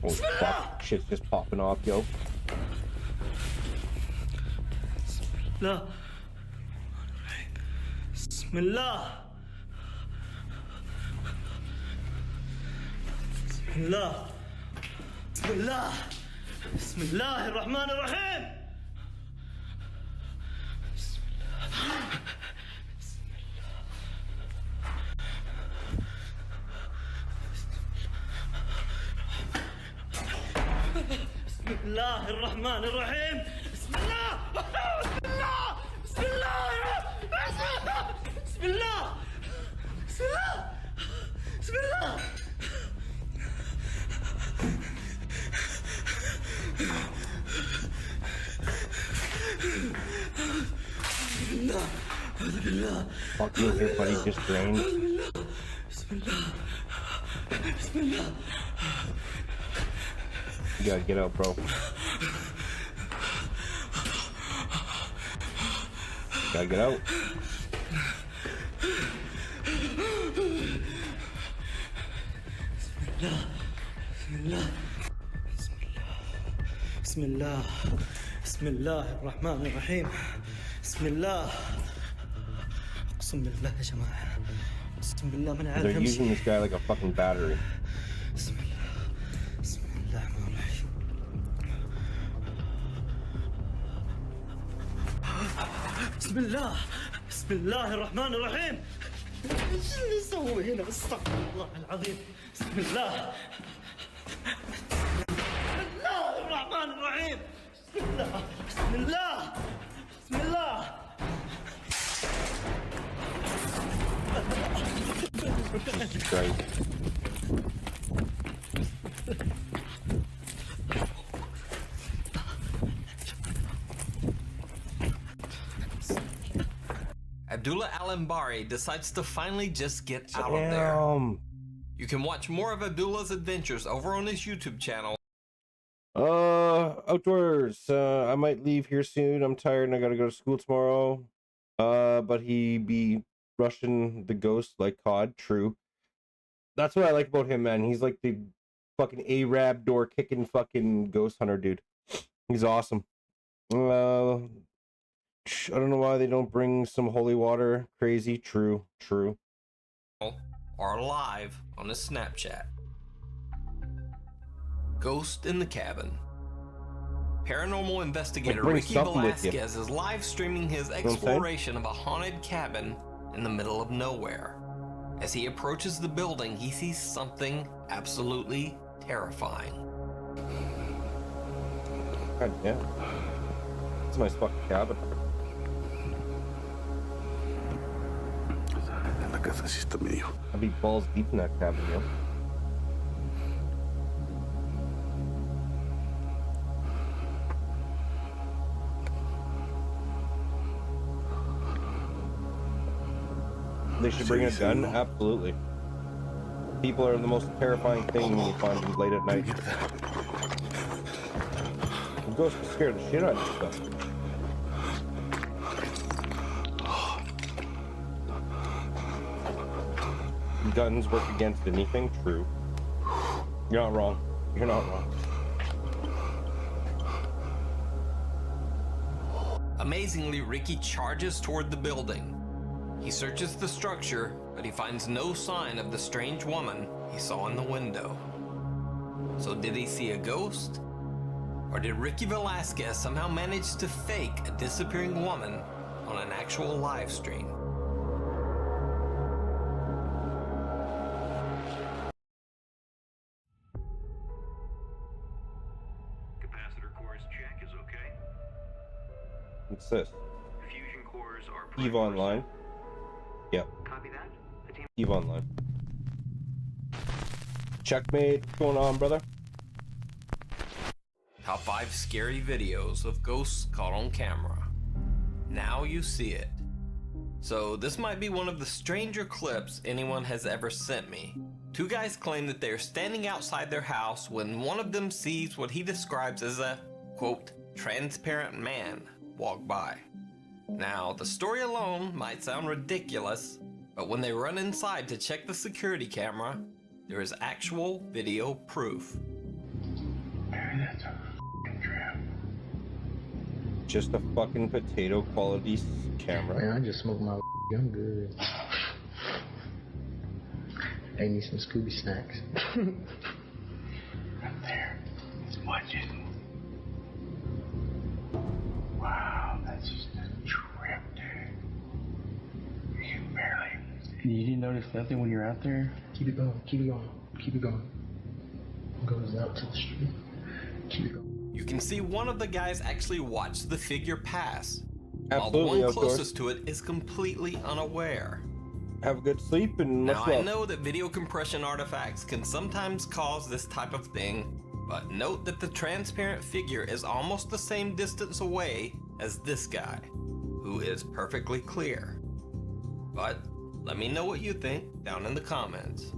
Oh fuck, shit's just popping off, yo. لا. بسم الله. بسم الله. بسم الله. بسم الله الرحمن الرحيم. بسم الله. بسم الله الرحمن الرحيم. بسم الله. بسم الله. بسم الله. بسم الله. بسم الله. بسم الله. Fuck you, your buddy just drained. You gotta get out, bro. You gotta get out. بسم الله. بسم الله الرحمن الرحيم. بسم الله. اقسم بالله يا جماعه. اقسم بالله ما نعرف. They're using this guy like a fucking battery. بسم الله. بسم الله الرحمن الرحيم. بسم الله. بسم الله الرحمن الرحيم. ايش اللي يسوي هنا؟ استغفر الله العظيم. بسم الله. بسم الله الرحمن الرحيم. بسم الله. بسم الله. بسم الله. Jesus Christ. Abdullah Al-Ambari decides to finally just get out of there. You can watch more of Abdullah's adventures over on his YouTube channel. Outdoors. I might leave here soon. I'm tired and I gotta go to school tomorrow. But he be rushing the ghost like COD. True. That's what I like about him, man. He's like the fucking Arab door kicking fucking ghost hunter dude. He's awesome. I don't know why they don't bring some holy water. Crazy. True. True. Are live on his Snapchat. Ghost in the cabin. Paranormal investigator bring Ricky something with you. Velasquez is live streaming his know what I'm saying? exploration of a haunted cabin in the middle of nowhere. As he approaches the building, he sees something absolutely terrifying. God damn. It's a nice fucking cabin. I'd be balls deep in that cabin, yo. They should bring a gun? Absolutely. People are the most terrifying thing when you find them late at night. The ghost will scare the shit out of stuff. Guns work against anything? True. You're not wrong. You're not wrong. Amazingly, Ricky charges toward the building. He searches the structure, but he finds no sign of the strange woman he saw in the window. So did he see a ghost? Or did Ricky Velasquez somehow manage to fake a disappearing woman on an actual live stream? Capacitor cores check is okay. What's this? Fusion cores are EVE Online. Yep. Copy that. EVE Online. Checkmate. What's going on, brother? Top 5 scary videos of ghosts caught on camera. Now you see it. So this might be one of the stranger clips anyone has ever sent me. Two guys claim that they are standing outside their house when one of them sees what he describes as a, quote, transparent man walk by. Now, the story alone might sound ridiculous, but when they run inside to check the security camera, there is actual video proof. That's a f***ing trap. Just a fucking potato quality camera. Man, I just smoked my I'm good. Ate me some Scooby snacks. Right there. It's watching. Wow, that's just a trip, dude. You can barely. You didn't notice nothing when you're out there? Keep it going, keep it going, keep it going. Goes out to the street. Keep it going. You can see one of the guys actually watch the figure pass, Absolutely, while the one of course. closest to it is completely unaware. Have a good sleep and much Now, love. I know that video compression artifacts can sometimes cause this type of thing, but note that the transparent figure is almost the same distance away as this guy, who is perfectly clear. But let me know what you think down in the comments.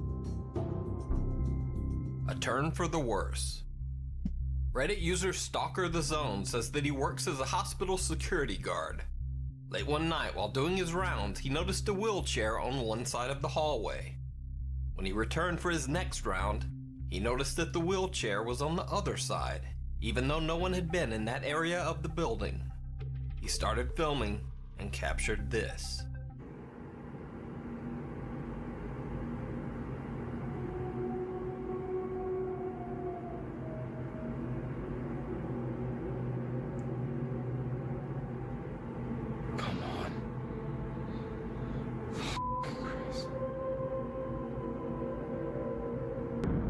A turn for the worse. Reddit user Stalker the Zone says that he works as a hospital security guard. Late one night while doing his rounds, he noticed a wheelchair on one side of the hallway. When he returned for his next round, he noticed that the wheelchair was on the other side, even though no one had been in that area of the building. He started filming and captured this.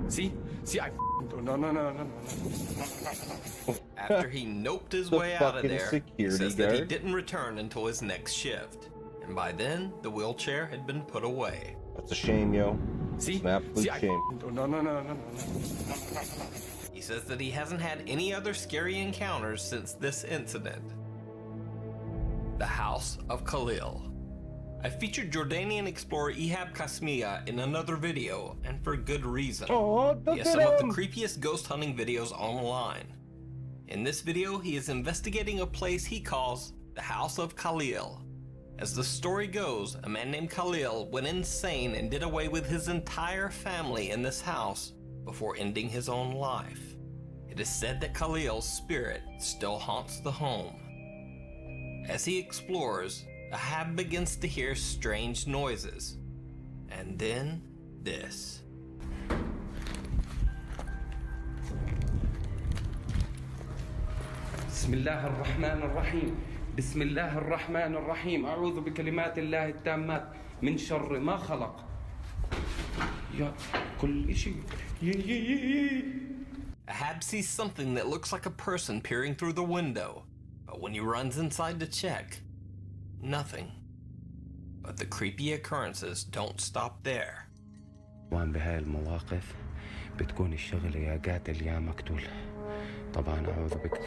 See, I no. After he noped his The way out of fucking there, he security says that he guard. didn't return until his next shift. And by then, the wheelchair had been put away. That's a shame, yo. See, It's an absolute shame. No. He says that he hasn't had any other scary encounters since this incident. The House of Khalil. I featured Jordanian explorer Ihab Kasmia in another video, and for good reason. Oh, He has some of the creepiest ghost hunting videos online. In this video, he is investigating a place he calls the House of Khalil. As the story goes, a man named Khalil went insane and did away with his entire family in this house before ending his own life. It is said that Khalil's spirit still haunts the home. As he explores, Ahab begins to hear strange noises. And then this. بسم الله الرحمن الرحيم بسم الله الرحمن الرحيم أعوذ بكلمات الله التامات من شر ما خلق يا كل شيء Ahab sees something that looks like a person peering through the window, but when he runs inside to check, nothing. But the creepy occurrences don't stop there. وان بهاي المواقف بتكون الشغلة يا قاتل يا مقتول. طبعا أعوذ بك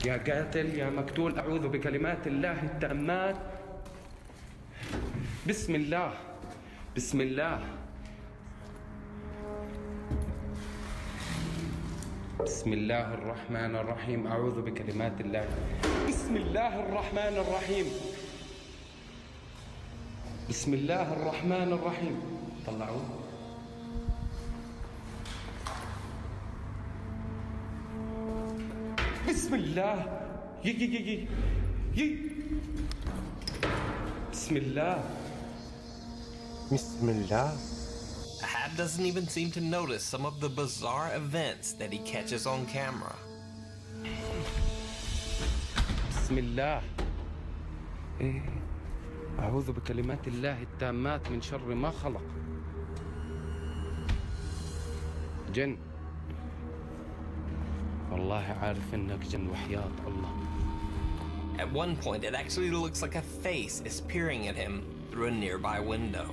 يا قاتل يا مقتول أعوذ بكلمات الله التامات. بسم الله بسم الله بسم الله الرحمن الرحيم أعوذ بكلمات الله. بسم الله الرحمن الرحيم بسم الله الرحمن الرحيم. طلعوه. بسم الله يي بسم الله بسم الله. Ahab doesn't even seem to notice some of the bizarre events that he catches on camera. بسم الله أعوذ بكلمات الله التامات من شر ما خلق. جن والله عارف إنك جن وحياة الله. At one point, it actually looks like a face is peering at him through a nearby window.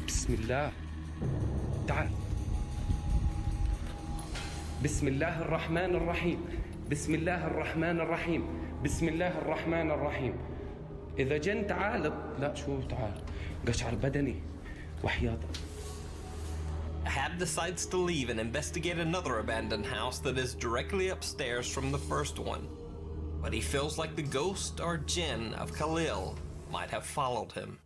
بسم الله تعال. بسم الله الرحمن الرحيم بسم الله الرحمن الرحيم بسم الله الرحمن الرحيم. إذا جن تعال. لا شو تعال قشعر بدني وحياة. Ahab decides to leave and investigate another abandoned house that is directly upstairs from the first one. But he feels like the ghost or jinn of Khalil might have followed him.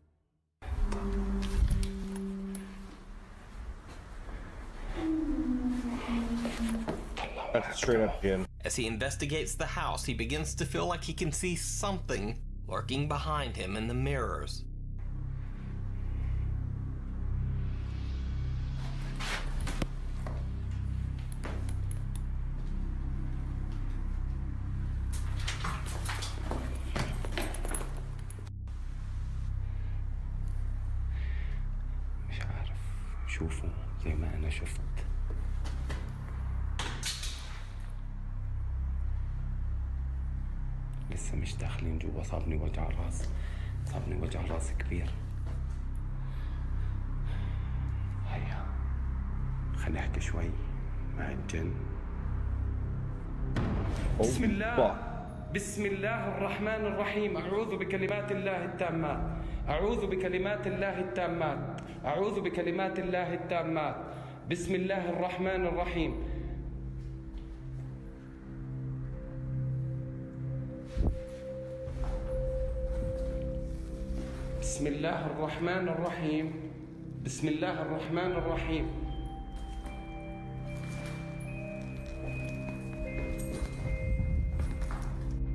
That's a straight up jinn. As he investigates the house, he begins to feel like he can see something lurking behind him in the mirrors. مش عارف شوفوا زي ما أنا شفت. لسه مش داخلين جوا. صابني وجع راس كبير. هيا خلينا نحكي شوي مع الجن. بسم الله بسم الله الرحمن الرحيم أعوذ بكلمات الله التامات أعوذ بكلمات الله التامات أعوذ بكلمات الله التامات. بسم الله الرحمن الرحيم. بسم الله الرحمن الرحيم بسم الله الرحمن الرحيم.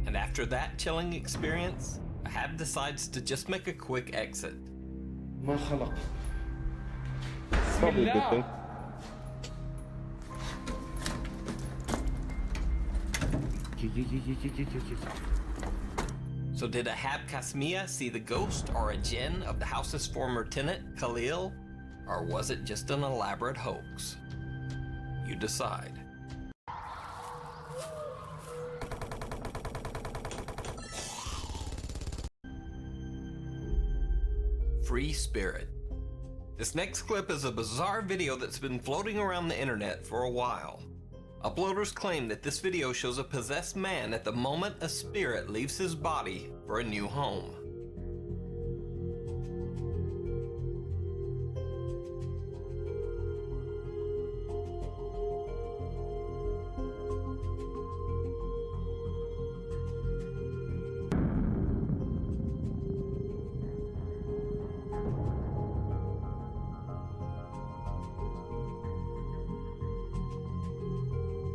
And after that chilling experience, Ahab decides to just make a quick exit. ما خلق. بسم Probably a good thing. So did Ahab Kasmia see the ghost or a jinn of the house's former tenant, Khalil? Or was it just an elaborate hoax? You decide. Free Spirit. This next clip is a bizarre video that's been floating around the internet for a while. Uploaders claim that this video shows a possessed man at the moment a spirit leaves his body for a new home.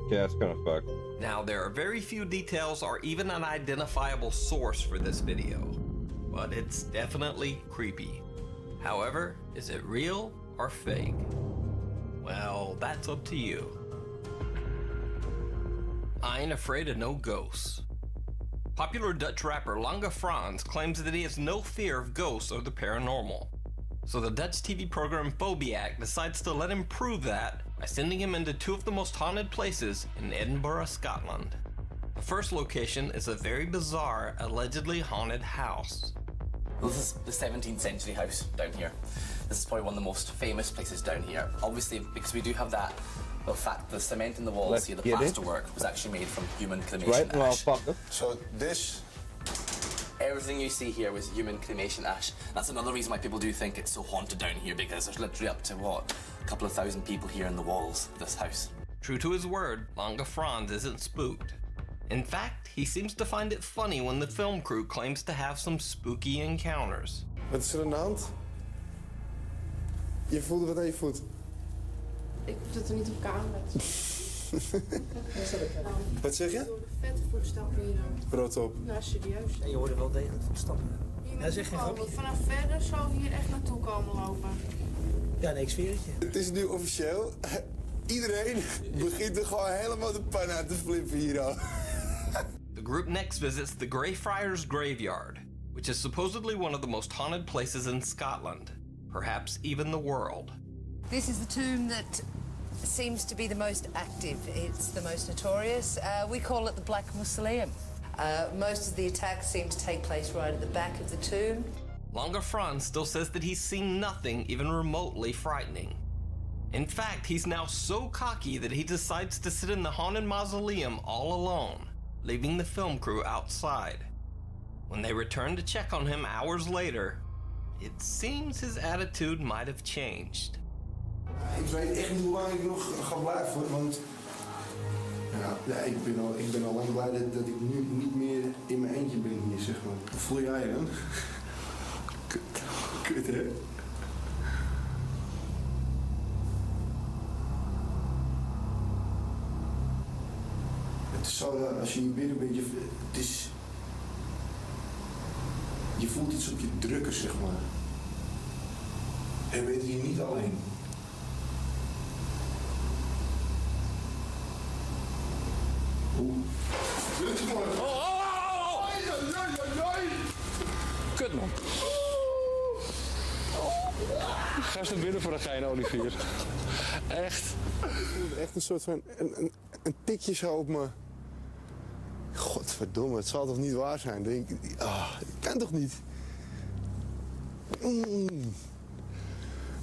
Yeah, it's kind of fucked. Now, there are very few details or even an identifiable source for this video, but it's definitely creepy. However, is it real or fake? Well, that's up to you. I ain't afraid of no ghosts. Popular Dutch rapper Lange Frans claims that he has no fear of ghosts or the paranormal. So the Dutch TV program Phobiac decides to let him prove that by sending him into two of the most haunted places in Edinburgh, Scotland. The first location is a very bizarre, allegedly haunted house. Well, this is the 17th century house down here. This is probably one of the most famous places down here. Obviously, because we do have that, well, in fact, the cement in the walls here, the plasterwork, was actually made from human cremation ash. So this... Everything you see here was human cremation ash. That's another reason why people do think it's so haunted down here, because there's literally up to, what, a couple of thousand people here in the walls of this house. True to his word, Lange Frans isn't spooked. In fact, he seems to find it funny when the film crew claims to have some spooky encounters. Wat is er aan de hand? Je voelde wat aan je voet. Ik hoef het er niet op camera te Wat zeg je? Vette voetstappen hier dan. Rot op. Nou, serieus. En je hoorde wel degelijk voetstappen. Hij zegt geen grapje. Vanaf verder zou hier echt naartoe komen lopen. Ja, nee, ik zweer het je. Het is nu officieel. Iedereen begint er gewoon helemaal de pan aan te flippen hier al. The group next visits the Greyfriars Graveyard, which is supposedly one of the most haunted places in Scotland, perhaps even the world. This is the tomb that seems to be the most active. It's the most notorious. We call it the Black Mausoleum. Most of the attacks seem to take place right at the back of the tomb. Lange Frans still says that he's seen nothing even remotely frightening. In fact, he's now so cocky that he decides to sit in the haunted mausoleum all alone, leaving the film crew outside. When they return to check on him hours later, it seems his attitude might have changed. Ik weet echt niet hoe lang ik nog ga blijven, want ja, ik ben al lang blij dat ik nu niet meer in mijn eentje ben hier, zeg maar. Hoe voel jij je dan? Kut, hè? Het is zo dat als je hier binnen bent, het is... Je voelt iets op je drukken, zeg maar. En je bent hier niet alleen. Kut, man. Ga eens naar binnen voor een gein, Olivier. Echt. Echt een soort van... Een tikje zo op me. Godverdomme, het zal toch niet waar zijn? Denk ik, dat kan toch niet?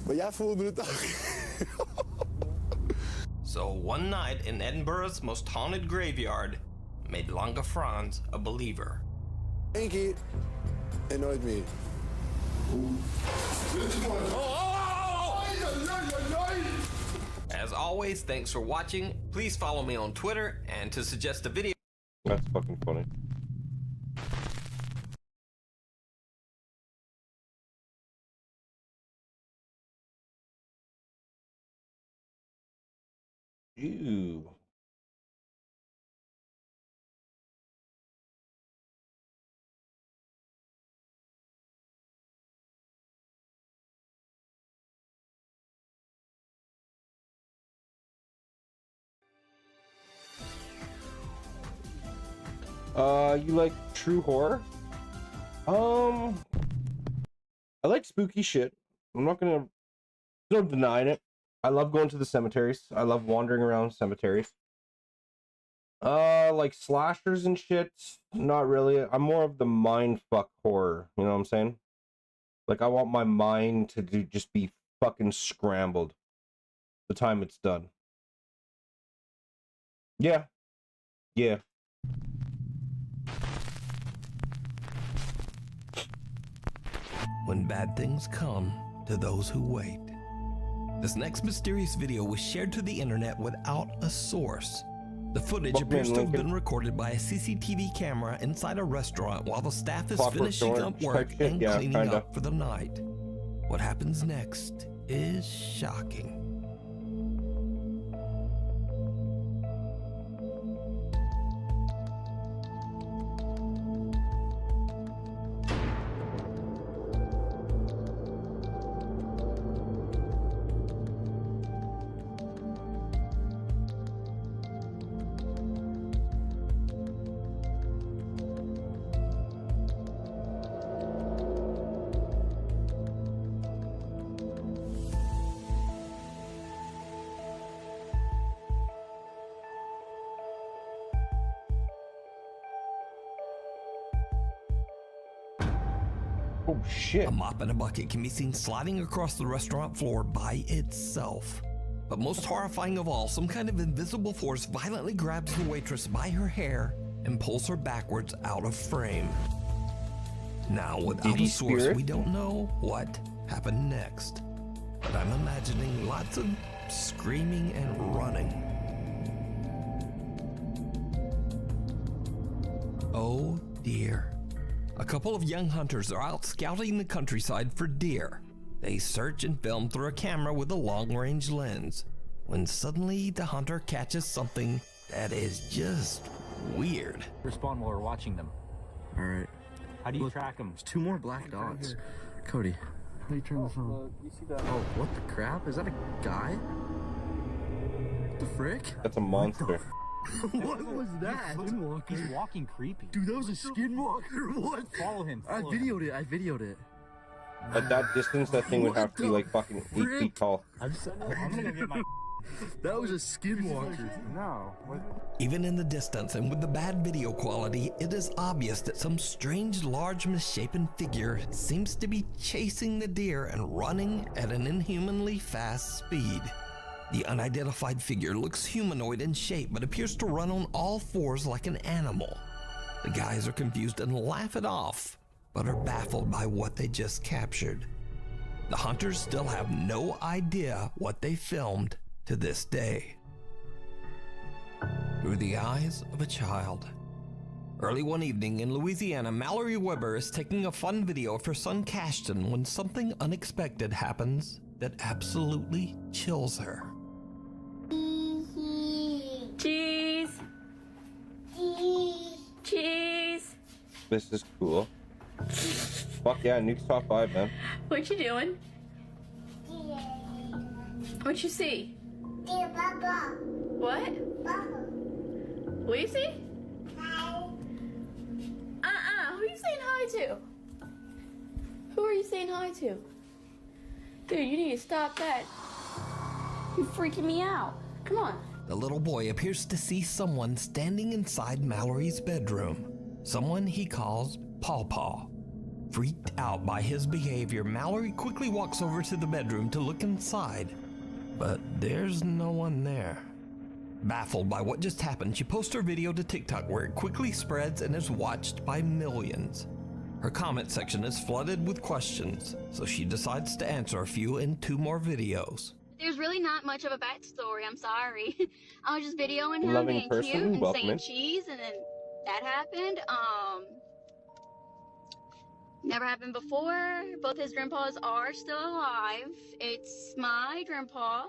Maar jij voelde het ook. So one night in Edinburgh's most haunted graveyard made Lange Frans a believer. Eén keer en nooit meer. As always, thanks for watching. Please follow me on Twitter, and to suggest a video. That's fucking funny. Ew. You like true horror? I like spooky shit. I'm not gonna, no denying it. I love going to the cemeteries. I love wandering around cemeteries. Like slashers and shit, not really. I'm more of the mind fuck horror, you know what I'm saying? Like, I want my mind to just be fucking scrambled the time it's done. Yeah. Yeah. When bad things come to those who wait. This next mysterious video was shared to the internet without a source. The footage appears to have been recorded by a CCTV camera inside a restaurant while the staff is finishing up work and cleaning up for the night. What happens next is shocking. Oh shit. A mop and a bucket can be seen sliding across the restaurant floor by itself. But most horrifying of all, some kind of invisible force violently grabs the waitress by her hair and pulls her backwards out of frame. Now, without a source, we don't know what happened next. But I'm imagining lots of screaming and running. Oh dear. A couple of young hunters are out scouting the countryside for deer. They search and film through a camera with a long-range lens, when suddenly the hunter catches something that is just weird. Respond while we're watching them. All right. How do you track them? There's 2 more black dots. Cody, how do you turn this on? You see that? Oh, what the crap? Is that a guy? What the frick? That's a monster. What was that? He's walking creepy. Dude, that was a skinwalker. What? Follow him. I videoed it. At that distance, that thing would have to be like fucking 8 feet tall. I'm gonna go get my... That was a skinwalker. No. Even in the distance and with the bad video quality, it is obvious that some strange, large, misshapen figure seems to be chasing the deer and running at an inhumanly fast speed. The unidentified figure looks humanoid in shape but appears to run on all fours like an animal. The guys are confused and laugh it off, but are baffled by what they just captured. The hunters still have no idea what they filmed to this day. Through the eyes of a child. Early one evening in Louisiana, Mallory Weber is taking a fun video of her son Cashton when something unexpected happens that absolutely chills her. Cheese. Cheese. This is cool. Fuck yeah, Nuke's top 5, man. What you doing? What you see? What? What do you see? Who are you saying hi to? Who are you saying hi to? Dude, you need to stop that. You're freaking me out. Come on. The little boy appears to see someone standing inside Mallory's bedroom. Someone he calls Paw Paw. Freaked out by his behavior, Mallory quickly walks over to the bedroom to look inside. But there's no one there. Baffled by what just happened, she posts her video to TikTok where it quickly spreads and is watched by millions. Her comment section is flooded with questions, so she decides to answer a few in 2 more videos. There's really not much of a backstory, I'm sorry. I was just videoing him Loving being person, cute and welcome saying in. cheese, and then that happened. Never happened before. Both his grandpas are still alive. It's my grandpa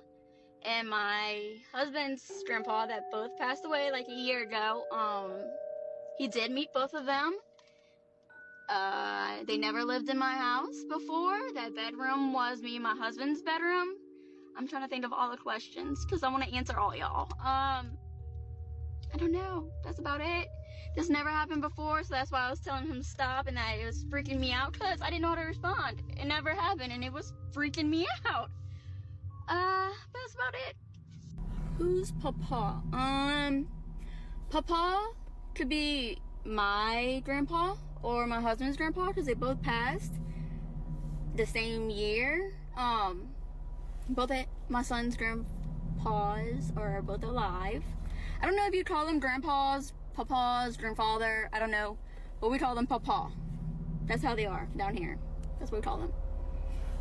and my husband's grandpa that both passed away like a year ago. He did meet both of them. They never lived in my house before. That bedroom was me and my husband's bedroom. I'm trying to think of all the questions because I want to answer all y'all. I don't know. That's about it. This never happened before, so that's why I was telling him to stop, and that it was freaking me out because I didn't know how to respond. It never happened, and it was freaking me out. That's about it. Who's Papa? Papa could be my grandpa or my husband's grandpa because they both passed the same year. Both my son's grandpas are both alive. I don't know if you call them grandpas, papas, grandfather, I don't know, but we call them Papa. That's how they are down here. That's what we call them.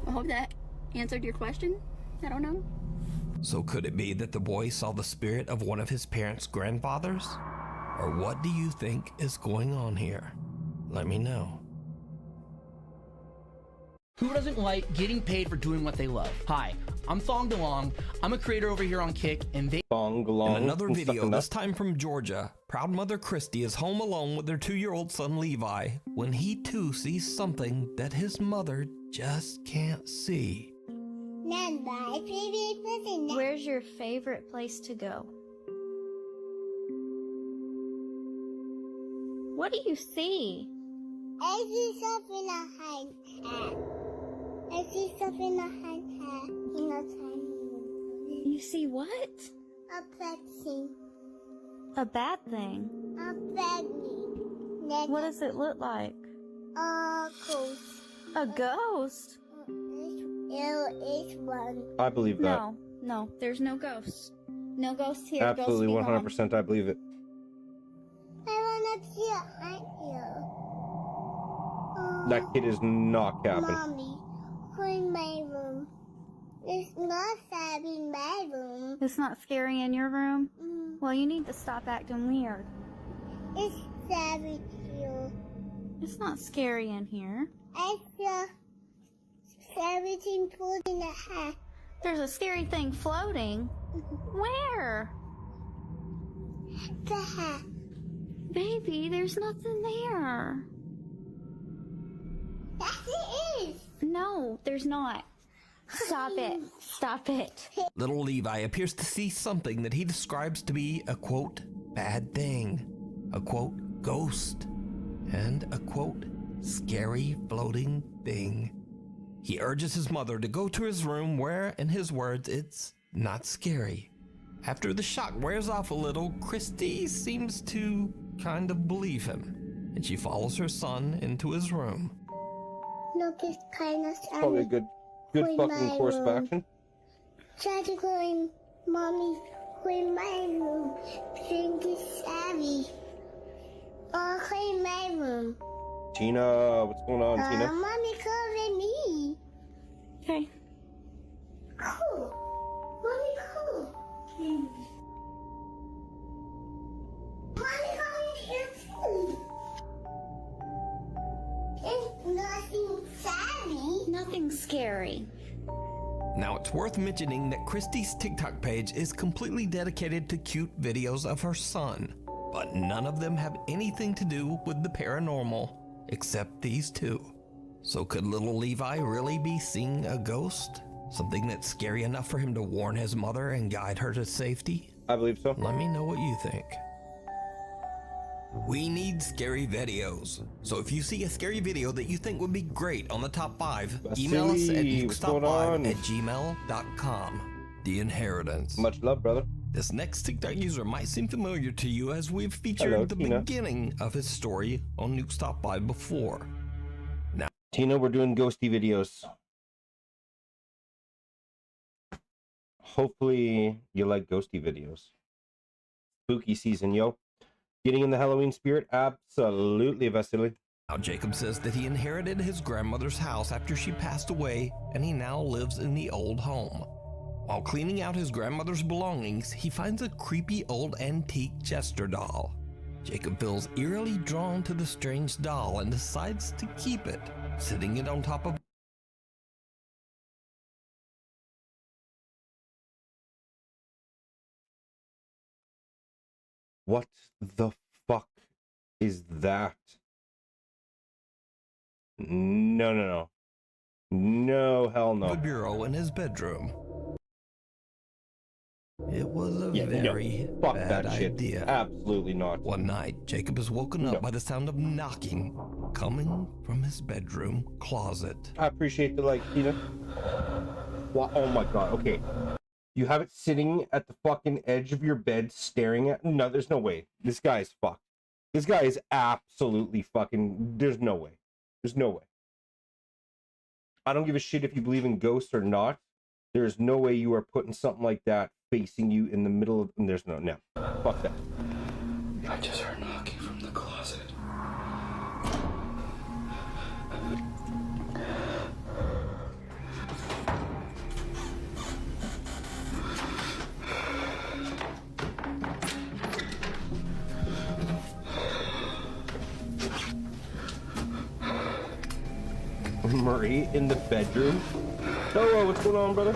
I hope that answered your question. I don't know. So could it be that the boy saw the spirit of one of his parents' grandfathers? Or what do you think is going on here? Let me know. Who doesn't like getting paid for doing what they love? Hi, I'm Thong DeLong. I'm a creator over here on Kick, and they... Thong DeLong. In another video, this time from Georgia, proud mother Christy is home alone with their 2-year-old son Levi when he too sees something that his mother just can't see. Where's your favorite place to go? What do you see? I see something behind her. I see something behind her. You see what? A bad thing. A bad thing? A bad thing. What does it look like? Close. A ghost? There is one. I believe that. No, there's no ghosts. No ghosts here. Absolutely, Ghosts be 100%. I believe it. I want to see an ant here. That kid is not capping. Mommy, clean my room. It's not sad in my room. It's not scary in your room? Well, you need to stop acting weird. It's savage here. It's not scary in here. I feel everything floating in the hat. There's a scary thing floating? Where? The hat. Baby, there's nothing there. Yes, it is. No, there's not. Stop it. Stop it. Little Levi appears to see something that he describes to be a quote, bad thing, a quote, ghost, and a quote, scary floating thing. He urges his mother to go to his room where, in his words, it's not scary. After the shock wears off a little, Christy seems to kind of believe him, and she follows her son into his room. Look, it's kind of sad. Probably a good fucking course of action. Try to clean, Mommy, clean my room. Drink is savvy. Oh, clean my room. Tina, what's going on, Tina? Mommy, cover me. Okay. Cool. Mommy, cool. Mommy, come here too. It's nothing savvy. Nothing scary. Now, it's worth mentioning that Christy's TikTok page is completely dedicated to cute videos of her son, but none of them have anything to do with the paranormal, except these two. So could little Levi really be seeing a ghost? Something that's scary enough for him to warn his mother and guide her to safety? I believe so. Let me know what you think. We need scary videos. So if you see a scary video that you think would be great on the top 5, email us at nukestop5@gmail.com. The Inheritance. Much love, brother. This next TikTok user might seem familiar to you as we've featured the beginning of his story on Nuke's Top 5 before. Now, Tina, we're doing ghosty videos. Hopefully you like ghosty videos. Spooky season, yo. Getting in the Halloween spirit? Absolutely, Vasily. Now Jacob says that he inherited his grandmother's house after she passed away, and he now lives in the old home. While cleaning out his grandmother's belongings, he finds a creepy old antique Chester doll. Jacob feels eerily drawn to the strange doll and decides to keep it, sitting it on top of What the fuck is that? No. No, hell no. the bureau in his bedroom. It was a very fuck bad that shit. idea. Absolutely not. One night, Jacob is woken up by the sound of knocking coming from his bedroom closet. I appreciate the like, Tina. What? Oh my god, okay. You have it sitting at the fucking edge of your bed staring at... No, there's no way. This guy is fucked. This guy is absolutely fucking... There's no way. There's no way. I don't give a shit if you believe in ghosts or not. There's no way you are putting something like that facing you in the middle of... There's no... No. Fuck that. I just heard knocking from the closet. Murray in the bedroom. Hello, what's going on, brother?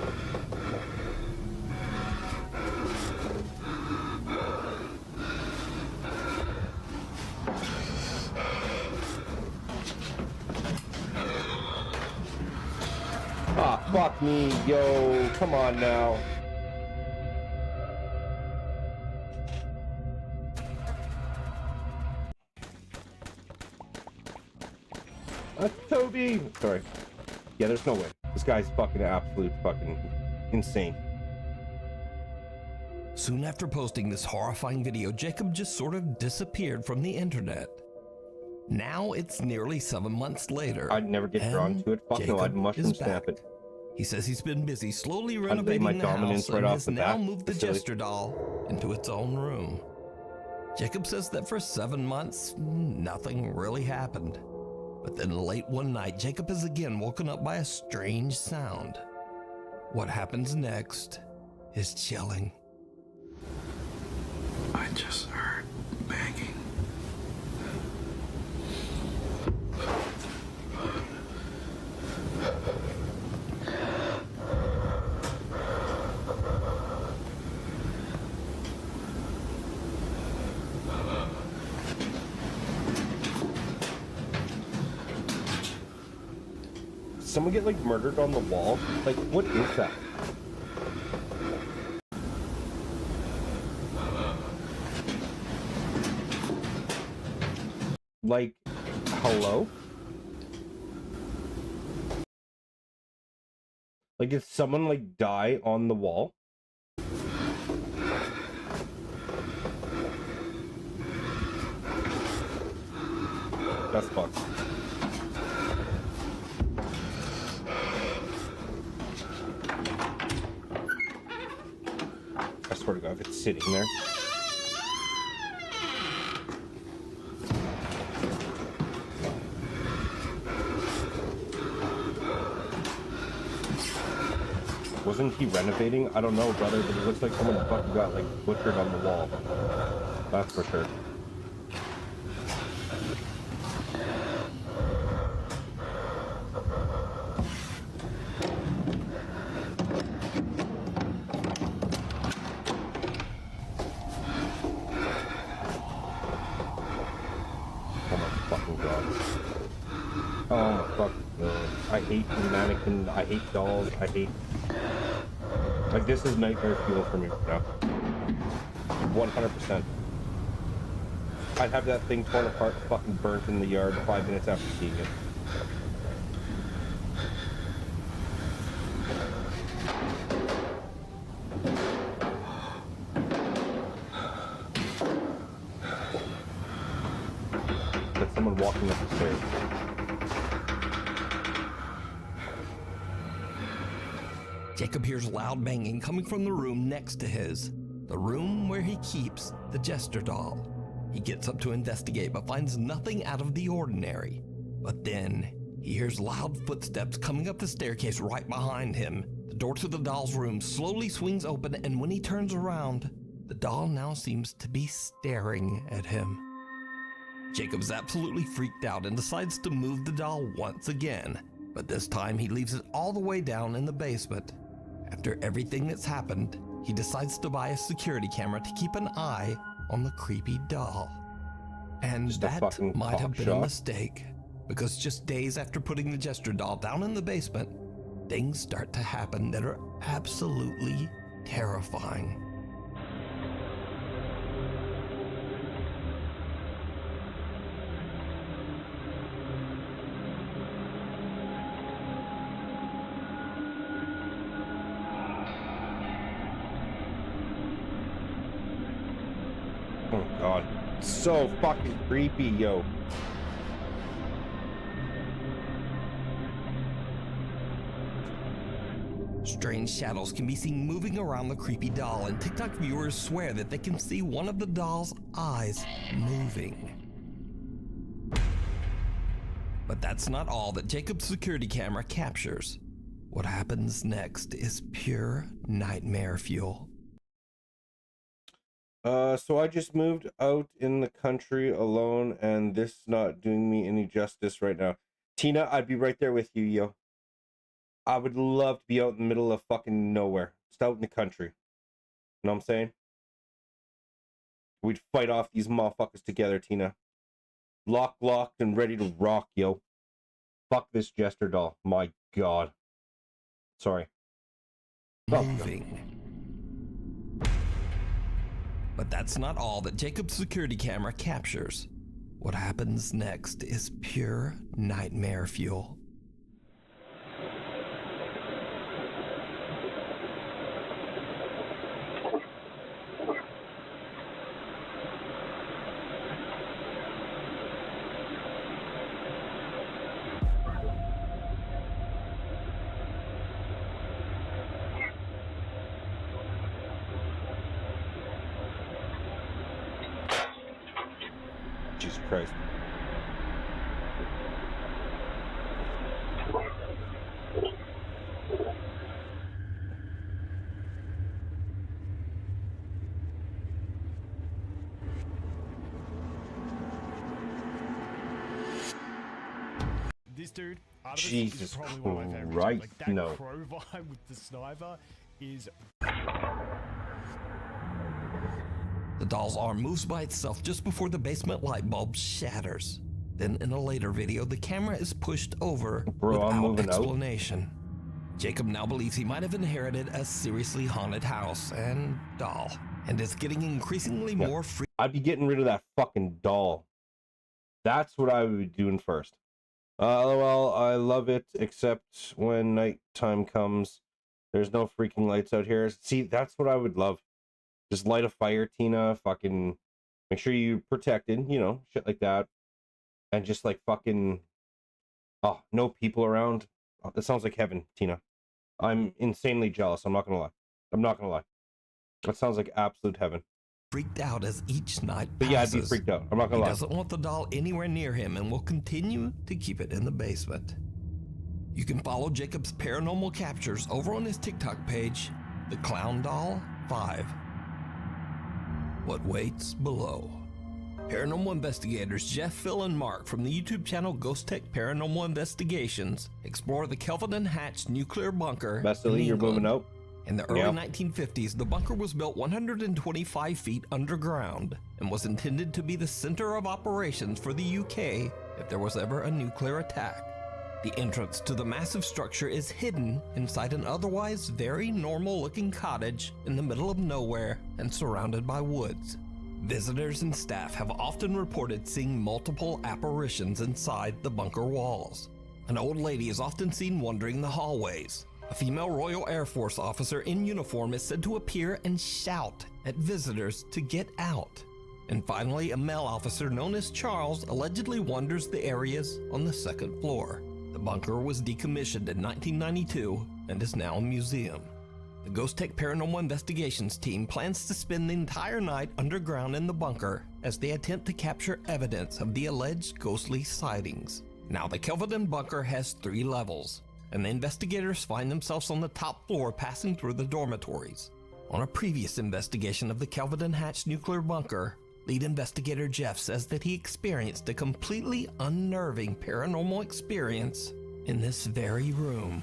Ah, fuck me, yo. Come on now. Toby! Sorry. Yeah, there's no way. This guy's fucking absolute fucking insane. Soon after posting this horrifying video, Jacob just sort of disappeared from the internet. Now it's nearly 7 months later. I'd never get drawn to it. Fuck no, I'd mushroom snap it. He says he's been busy slowly I'd lay renovating my the dominance house right and off has the now back. moved the Silly. jester doll into its own room. Jacob says that for 7 months, nothing really happened. But then late one night, Jacob is again woken up by a strange sound. What happens next is chilling. I just heard banging. Someone get like murdered on the wall? Like, what is that? Like, hello? Like, did someone like die on the wall? That's fucked. I swear to God, if it's sitting there. Wasn't he renovating? I don't know, brother, but it looks like someone fucking got like butchered on the wall. That's for sure. Oh my fucking God. I hate mannequins, I hate dolls, I hate... Like, this is nightmare fuel for me right now. 100%. I'd have that thing torn apart, fucking burnt in the yard 5 minutes after seeing it. That's someone walking up the stairs. Jacob hears loud banging coming from the room next to his, the room where he keeps the jester doll. He gets up to investigate but finds nothing out of the ordinary. But then he hears loud footsteps coming up the staircase right behind him. The door to the doll's room slowly swings open, and when he turns around, the doll now seems to be staring at him. Jacob's absolutely freaked out and decides to move the doll once again, but this time he leaves it all the way down in the basement. After everything that's happened, he decides to buy a security camera to keep an eye on the creepy doll. And that might have been a mistake, because just days after putting the jester doll down in the basement, things start to happen that are absolutely terrifying. Oh God, so fucking creepy, yo. Strange shadows can be seen moving around the creepy doll, and TikTok viewers swear that they can see one of the doll's eyes moving. But that's not all that Jacob's security camera captures. What happens next is pure nightmare fuel. So I just moved out in the country alone, and this is not doing me any justice right now. Tina, I'd be right there with you, yo. I would love to be out in the middle of fucking nowhere. Just out in the country. You know what I'm saying? We'd fight off these motherfuckers together, Tina. Locked, and ready to rock, yo. Fuck this jester doll. My God. Sorry. Moving. But that's not all that Jacob's security camera captures. What happens next is pure nightmare fuel. Jesus Christ. This dude, Jesus probably one of my favorites. Christ, Like that no. crow vibe with the sniper is. The doll's arm moves by itself just before the basement light bulb shatters. Then in a later video, the camera is pushed over without explanation. Jacob now believes he might have inherited a seriously haunted house and doll, and is getting increasingly more free. I'd be getting rid of that fucking doll. That's what I would be doing first. LOL, I love it, except when nighttime comes. There's no freaking lights out here. See, that's what I would love. Just light a fire, Tina. Fucking make sure you're protected, you know, shit like that. And just like fucking, oh, no people around. Oh, that sounds like heaven, Tina. I'm insanely jealous. I'm not gonna lie. I'm not gonna lie. That sounds like absolute heaven. Freaked out as each night passes. But yeah, I'd be freaked out. I'm not gonna lie. He doesn't want the doll anywhere near him and will continue to keep it in the basement. You can follow Jacob's paranormal captures over on his TikTok page, The Clown Doll 5. What waits below. Paranormal investigators Jeff, Phil, and Mark from the YouTube channel Ghost Tech Paranormal Investigations explore the Kelvin and Hatch nuclear bunker in you're England. moving out. In the early 1950s, the bunker was built 125 feet underground and was intended to be the center of operations for the UK if there was ever a nuclear attack. The entrance to the massive structure is hidden inside an otherwise very normal-looking cottage in the middle of nowhere and surrounded by woods. Visitors and staff have often reported seeing multiple apparitions inside the bunker walls. An old lady is often seen wandering the hallways. A female Royal Air Force officer in uniform is said to appear and shout at visitors to get out. And finally, a male officer known as Charles allegedly wanders the areas on the second floor. The bunker was decommissioned in 1992 and is now a museum. The Ghost Tech Paranormal Investigations team plans to spend the entire night underground in the bunker as they attempt to capture evidence of the alleged ghostly sightings. Now, the Kelvedon bunker has 3 levels, and the investigators find themselves on the top floor passing through the dormitories. On a previous investigation of the Kelvedon Hatch nuclear bunker, lead investigator Jeff says that he experienced a completely unnerving paranormal experience in this very room.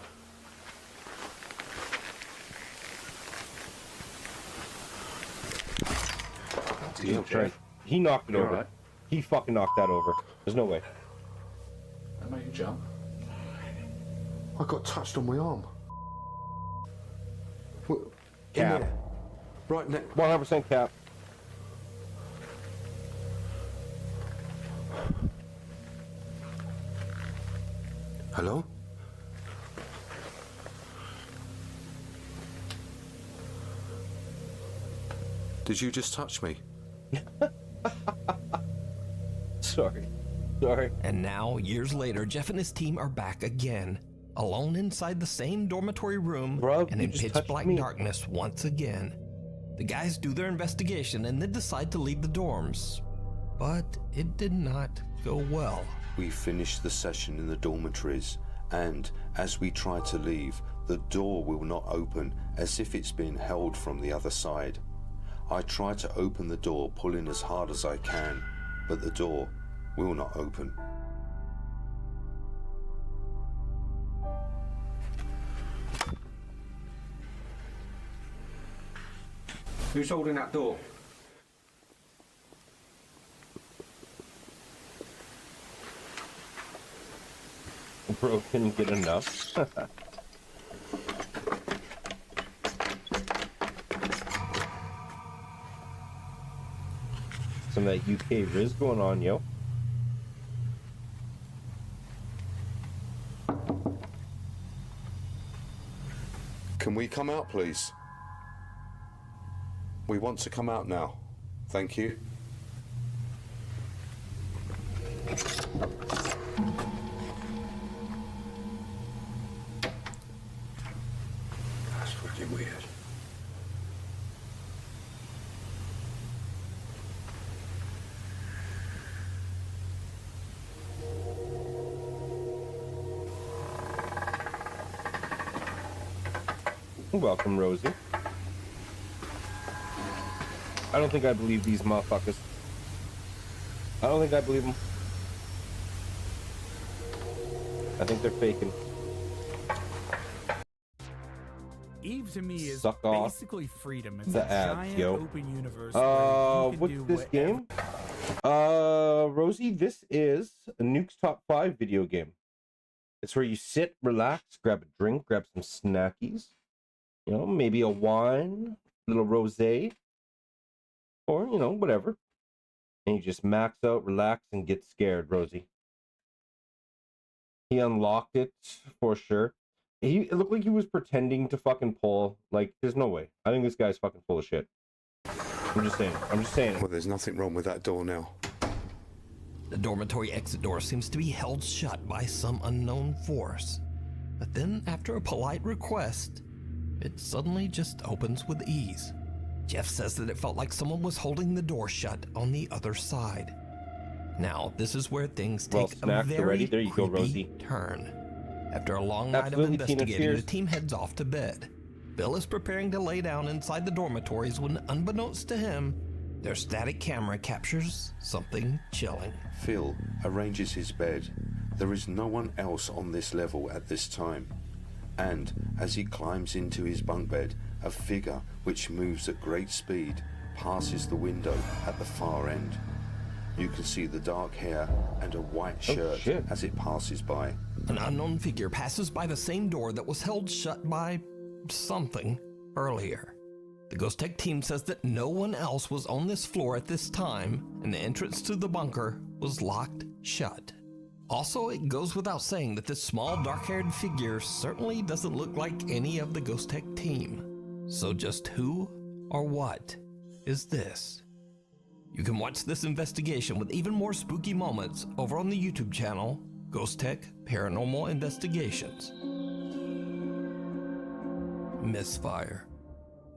He knocked it You over. alright? He fucking knocked that over. There's no way. That made you jump. I got touched on my arm. Cap. Right next. 100% cap. Hello? Did you just touch me? Sorry. And now, years later, Jeff and his team are back again, alone inside the same dormitory room and in pitch black darkness once again. The guys do their investigation and then decide to leave the dorms, but it did not go well. We finished the session in the dormitories, and as we try to leave, the door will not open, as if it's been held from the other side. I try to open the door, pulling as hard as I can, but the door will not open. Who's holding that door? Bro couldn't get enough. Some of that UK Riz going on, yo. Can we come out, please? We want to come out now. Thank you. That's fucking weird. Welcome, Rosie. I don't think I believe these motherfuckers. I don't think I believe them. I think they're faking. Eve to me is Suck off basically freedom. It's the a ads, giant yo. open universe where you can what's do this game? Rosie, this is a Nuke's Top 5 video game. It's where you sit, relax, grab a drink, grab some snackies. You know, maybe a wine, a little rosé, or, you know, whatever. And you just max out, relax, and get scared, Rosie. He unlocked it for sure. It looked like he was pretending to fucking pull. Like, there's no way. I think this guy's fucking full of shit. I'm just saying. I'm just saying. Well, there's nothing wrong with that door now. The dormitory exit door seems to be held shut by some unknown force. But then, after a polite request, it suddenly just opens with ease. Jeff says that it felt like someone was holding the door shut on the other side. Now, this is where things take a very there you go, Rosie. turn. After a long night of investigating, the team heads off to bed. Bill is preparing to lay down inside the dormitories when, unbeknownst to him, their static camera captures something chilling. Phil arranges his bed. There is no one else on this level at this time. And as he climbs into his bunk bed, a figure which moves at great speed passes the window at the far end. You can see the dark hair and a white shirt as it passes by. An unknown figure passes by the same door that was held shut by something earlier. The Ghost Tech team says that no one else was on this floor at this time, and the entrance to the bunker was locked shut. Also, it goes without saying that this small dark-haired figure certainly doesn't look like any of the Ghost Tech team. So just who or what is this? You can watch this investigation with even more spooky moments over on the YouTube channel, Ghost Tech Paranormal Investigations. Misfire.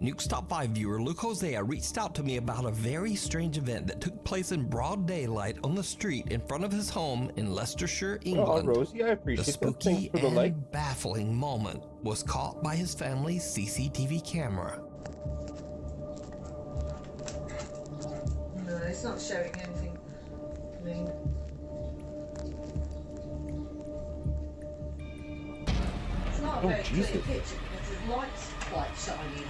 Nuke's Top 5 viewer Luke Hosea reached out to me about a very strange event that took place in broad daylight on the street in front of his home in Leicestershire, England. Oh, Rosie, I appreciate the spooky and baffling moment was caught by his family's CCTV camera. No, it's not showing anything. I mean, it's not a very clear picture because there's lights quite shiny on it.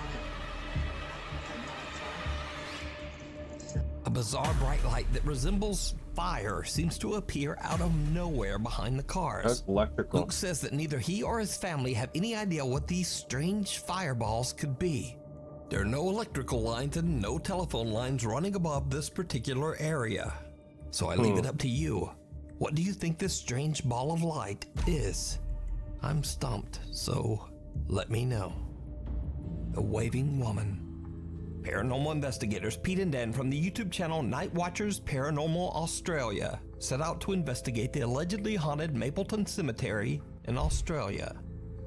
A bizarre bright light that resembles fire seems to appear out of nowhere behind the cars. That's electrical. Luke says that neither he or his family have any idea what these strange fireballs could be. There are no electrical lines and no telephone lines running above this particular area. So I leave it up to you. What do you think this strange ball of light is? I'm stumped, so let me know. The Waving Woman. Paranormal investigators Pete and Dan from the YouTube channel Night Watchers Paranormal Australia set out to investigate the allegedly haunted Mapleton Cemetery in Australia.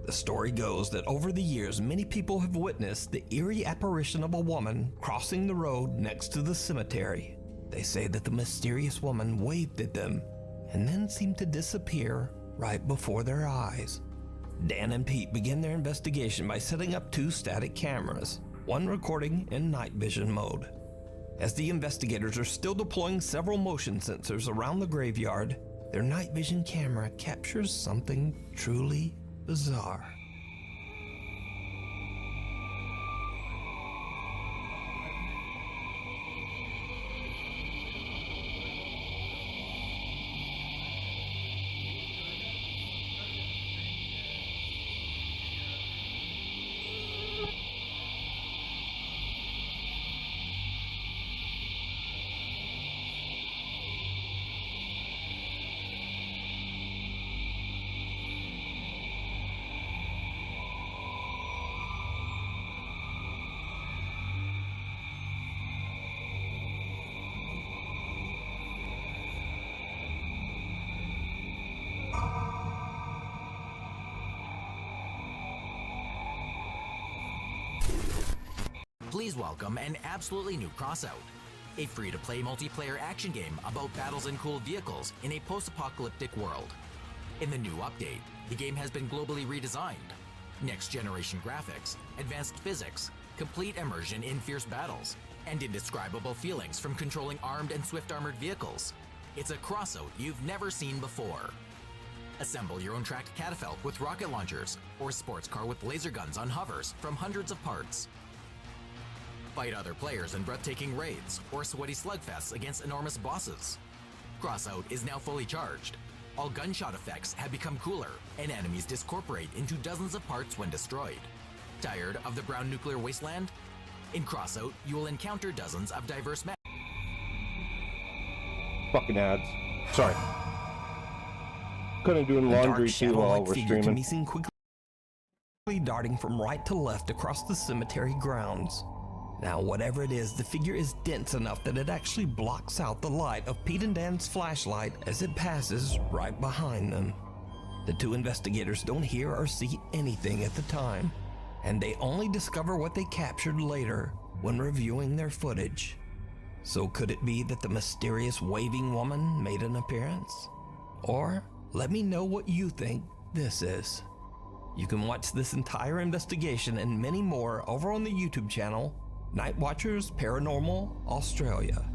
The story goes that over the years, many people have witnessed the eerie apparition of a woman crossing the road next to the cemetery. They say that the mysterious woman waved at them and then seemed to disappear right before their eyes. Dan and Pete begin their investigation by setting up 2 static cameras, one recording in night vision mode. As the investigators are still deploying several motion sensors around the graveyard, their night vision camera captures something truly bizarre. Please welcome an absolutely new Crossout, a free-to-play multiplayer action game about battles and cool vehicles in a post-apocalyptic world. In the new update, the game has been globally redesigned. next-generation graphics, advanced physics, complete immersion in fierce battles, and indescribable feelings from controlling armed and swift-armored vehicles. It's a crossout you've never seen before. Assemble your own tracked catapult with rocket launchers, or sports car with laser guns on hovers from hundreds of parts. Fight other players in breathtaking raids, or sweaty slugfests against enormous bosses. Crossout is now fully charged. All gunshot effects have become cooler, and enemies discorporate into dozens of parts when destroyed. Tired of the brown nuclear wasteland? In Crossout, you will encounter dozens of diverse maps. Fucking ads. Sorry. Couldn't do laundry too while we're figure can streaming. be seen quickly darting from right to left across the cemetery grounds. Now, whatever it is, the figure is dense enough that it actually blocks out the light of Pete and Dan's flashlight as it passes right behind them. The two investigators don't hear or see anything at the time, and they only discover what they captured later when reviewing their footage. So could it be that the mysterious waving woman made an appearance? Or let me know what you think this is. You can watch this entire investigation and many more over on the YouTube channel Night Watchers Paranormal Australia,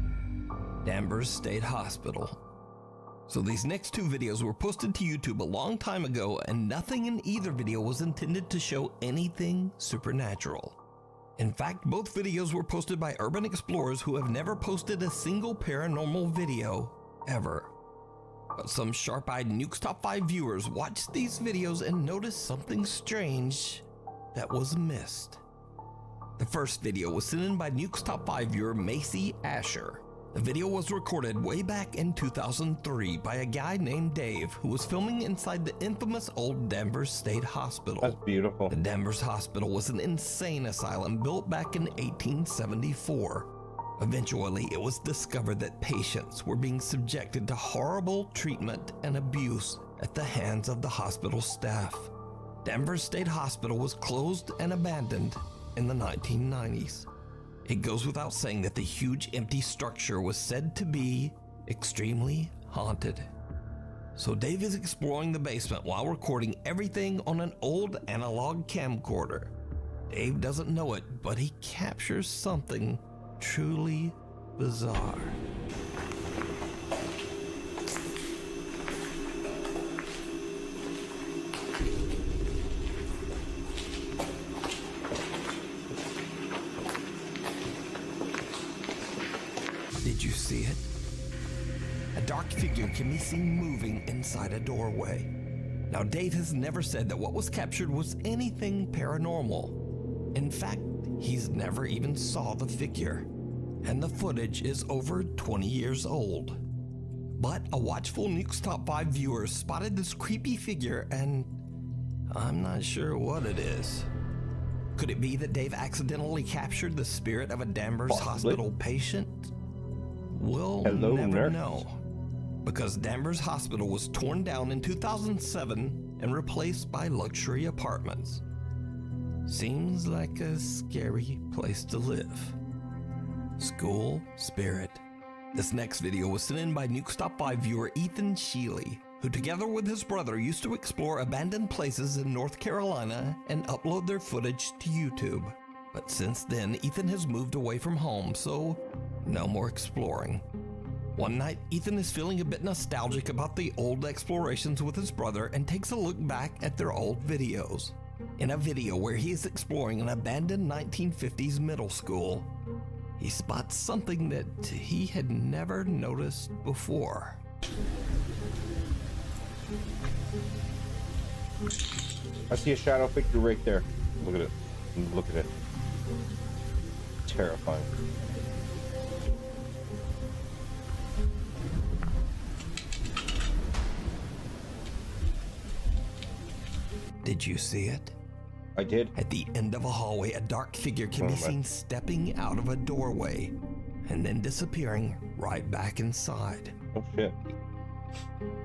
Danvers State Hospital. So these next two videos were posted to YouTube a long time ago, and nothing in either video was intended to show anything supernatural. In fact, both videos were posted by urban explorers who have never posted a single paranormal video ever. But some sharp-eyed Nuke's Top 5 viewers watched these videos and noticed something strange that was missed. The first video was sent in by Nuke's Top 5 viewer Macy Asher. The video was recorded way back in 2003 by a guy named Dave who was filming inside the infamous old Danvers State Hospital. That's beautiful. The Danvers Hospital was an insane asylum built back in 1874. Eventually, it was discovered that patients were being subjected to horrible treatment and abuse at the hands of the hospital staff. Danvers State Hospital was closed and abandoned in the 1990s. It goes without saying that the huge empty structure was said to be extremely haunted. So Dave is exploring the basement while recording everything on an old analog camcorder. Dave doesn't know it, but he captures something truly bizarre. Did you see it? A dark figure can be seen moving inside a doorway. Now, Dave has never said that what was captured was anything paranormal. In fact, he's never even saw the figure, and the footage is over 20 years old. But a watchful Nuke's Top 5 viewer spotted this creepy figure, and I'm not sure what it is. Could it be that Dave accidentally captured the spirit of a Danvers Hospital patient? We'll never know, because Danvers Hospital was torn down in 2007 and replaced by luxury apartments. Seems like a scary place to live. School spirit. This next video was sent in by Nuke's Top 5 viewer Ethan Sheely, who together with his brother used to explore abandoned places in North Carolina and upload their footage to YouTube. But since then, Ethan has moved away from home, so no more exploring. One night, Ethan is feeling a bit nostalgic about the old explorations with his brother and takes a look back at their old videos. In a video where he is exploring an abandoned 1950s middle school, he spots something that he had never noticed before. I see a shadow figure right there. Look at it. Look at it. Terrifying. Did you see it? I did. At the end of a hallway, a dark figure can be seen stepping out of a doorway and then disappearing right back inside. Oh shit.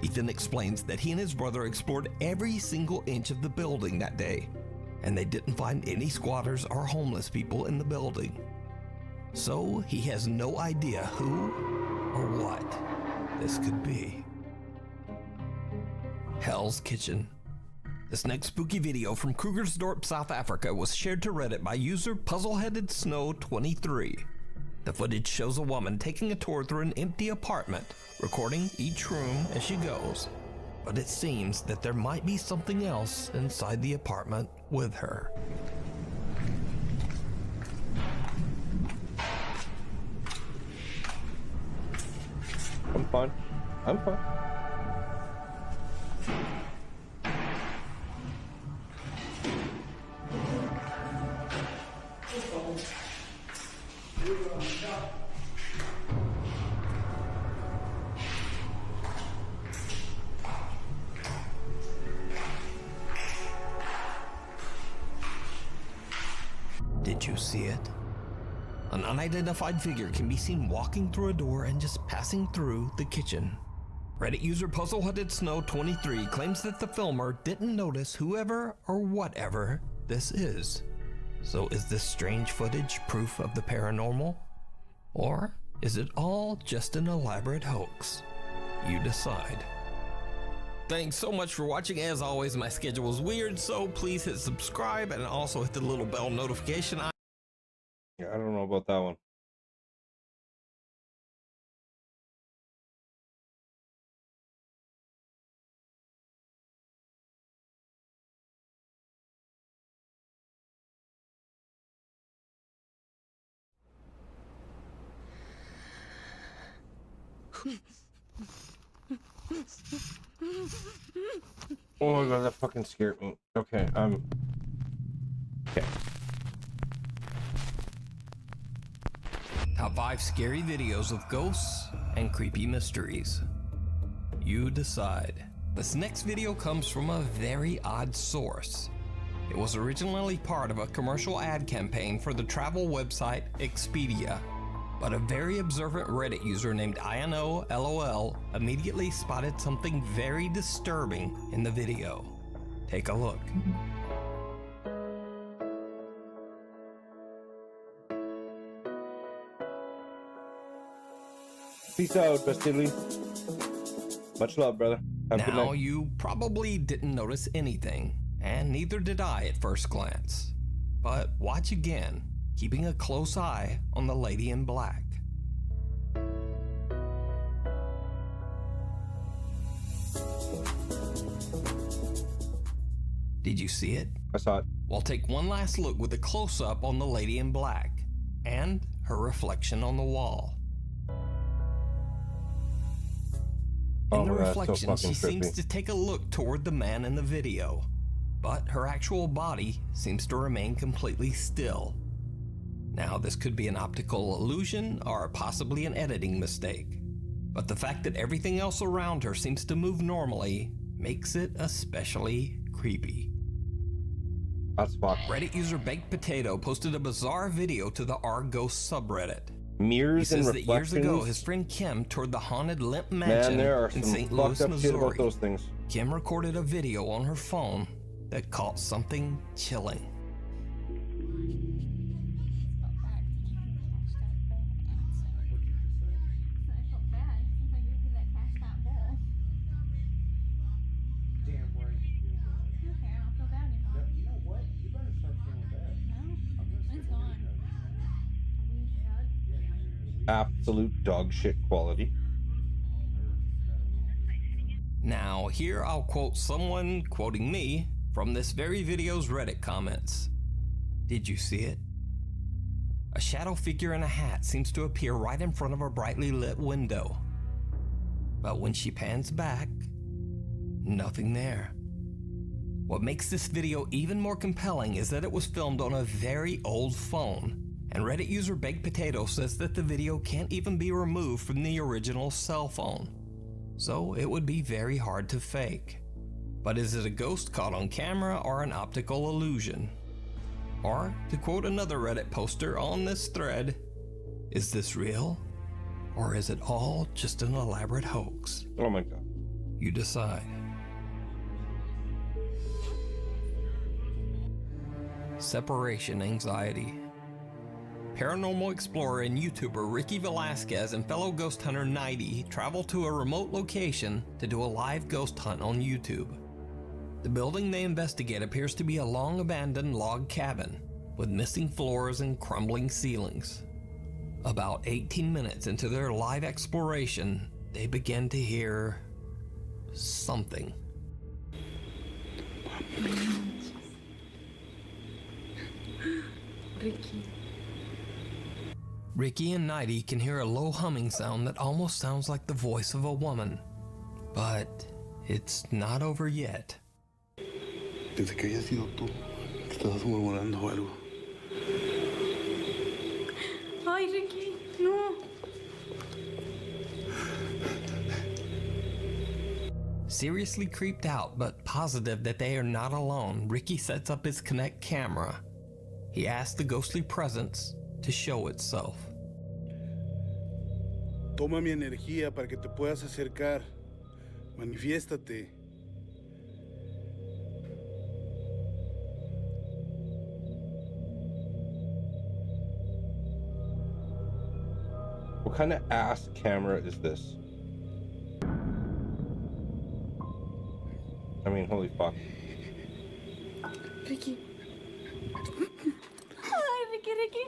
Ethan explains that he and his brother explored every single inch of the building that day, and they didn't find any squatters or homeless people in the building. So he has no idea who or what this could be. Hell's Kitchen. This next spooky video from Krugersdorp, South Africa was shared to Reddit by user Puzzleheaded Snow 23. The footage shows a woman taking a tour through an empty apartment, recording each room as she goes. But it seems that there might be something else inside the apartment with her. I'm fine. I'm fine. Did you see it? An unidentified figure can be seen walking through a door and just passing through the kitchen. Reddit user Puzzleheaded Snow 23 claims that the filmer didn't notice whoever or whatever this is. So is this strange footage proof of the paranormal? Or is it all just an elaborate hoax? You decide. Thanks so much for watching. As always, my schedule is weird, so please hit subscribe and also hit the little bell notification. Yeah, I don't know about that one. Oh my god, that fucking scared me. Okay, okay. Top 5 scary videos of ghosts and creepy mysteries. You decide. This next video comes from a very odd source. It was originally part of a commercial ad campaign for the travel website Expedia, but a very observant Reddit user named INOLOL immediately spotted something very disturbing in the video. Take a look. Peace out, Bastille. Much love, brother. Have a good Now, night. you probably didn't notice anything, and neither did I at first glance. But watch again, keeping a close eye on the lady in black. Did you see it? I saw it. Well, take one last look with a close-up on the lady in black and her reflection on the wall. In the reflection, she seems to take a look toward the man in the video, but her actual body seems to remain completely still. Now, this could be an optical illusion or possibly an editing mistake, but the fact that everything else around her seems to move normally makes it especially creepy. That's fucked. Reddit user Baked Potato posted a bizarre video to the R-Ghost subreddit. Mirrors he says and that years ago, reflections? his friend Kim toured the haunted Limp Man, Mansion there are in some St. fucked Louis, up shit about Missouri. those things. Kim recorded a video on her phone that caught something chilling. Absolute dog shit quality. Now, here I'll quote someone quoting me from this very video's Reddit comments. Did you see it? A shadow figure in a hat seems to appear right in front of a brightly lit window. But when she pans back, nothing there. What makes this video even more compelling is that it was filmed on a very old phone, and Reddit user Baked Potato says that the video can't even be removed from the original cell phone. So it would be very hard to fake. But is it a ghost caught on camera or an optical illusion? Or, to quote another Reddit poster on this thread, is this real? Or is it all just an elaborate hoax? Oh my god. You decide. Separation anxiety. Paranormal explorer and YouTuber Ricky Velasquez and fellow ghost hunter Nighty travel to a remote location to do a live ghost hunt on YouTube. The building they investigate appears to be a long abandoned log cabin with missing floors and crumbling ceilings. About 18 minutes into their live exploration, they begin to hear something. Ricky and Nighty can hear a low humming sound that almost sounds like the voice of a woman. But it's not over yet. Desde que hayas sido tú, que estabas murmurando o algo. Ay, Ricky, no. Seriously creeped out, but positive that they are not alone, Ricky sets up his Kinect camera. He asks the ghostly presence to show itself. Toma mi energía para que te puedas acercar. Manifiéstate. What kind of ass camera is this? I mean, holy fuck. Ricky. Ay, Ricky.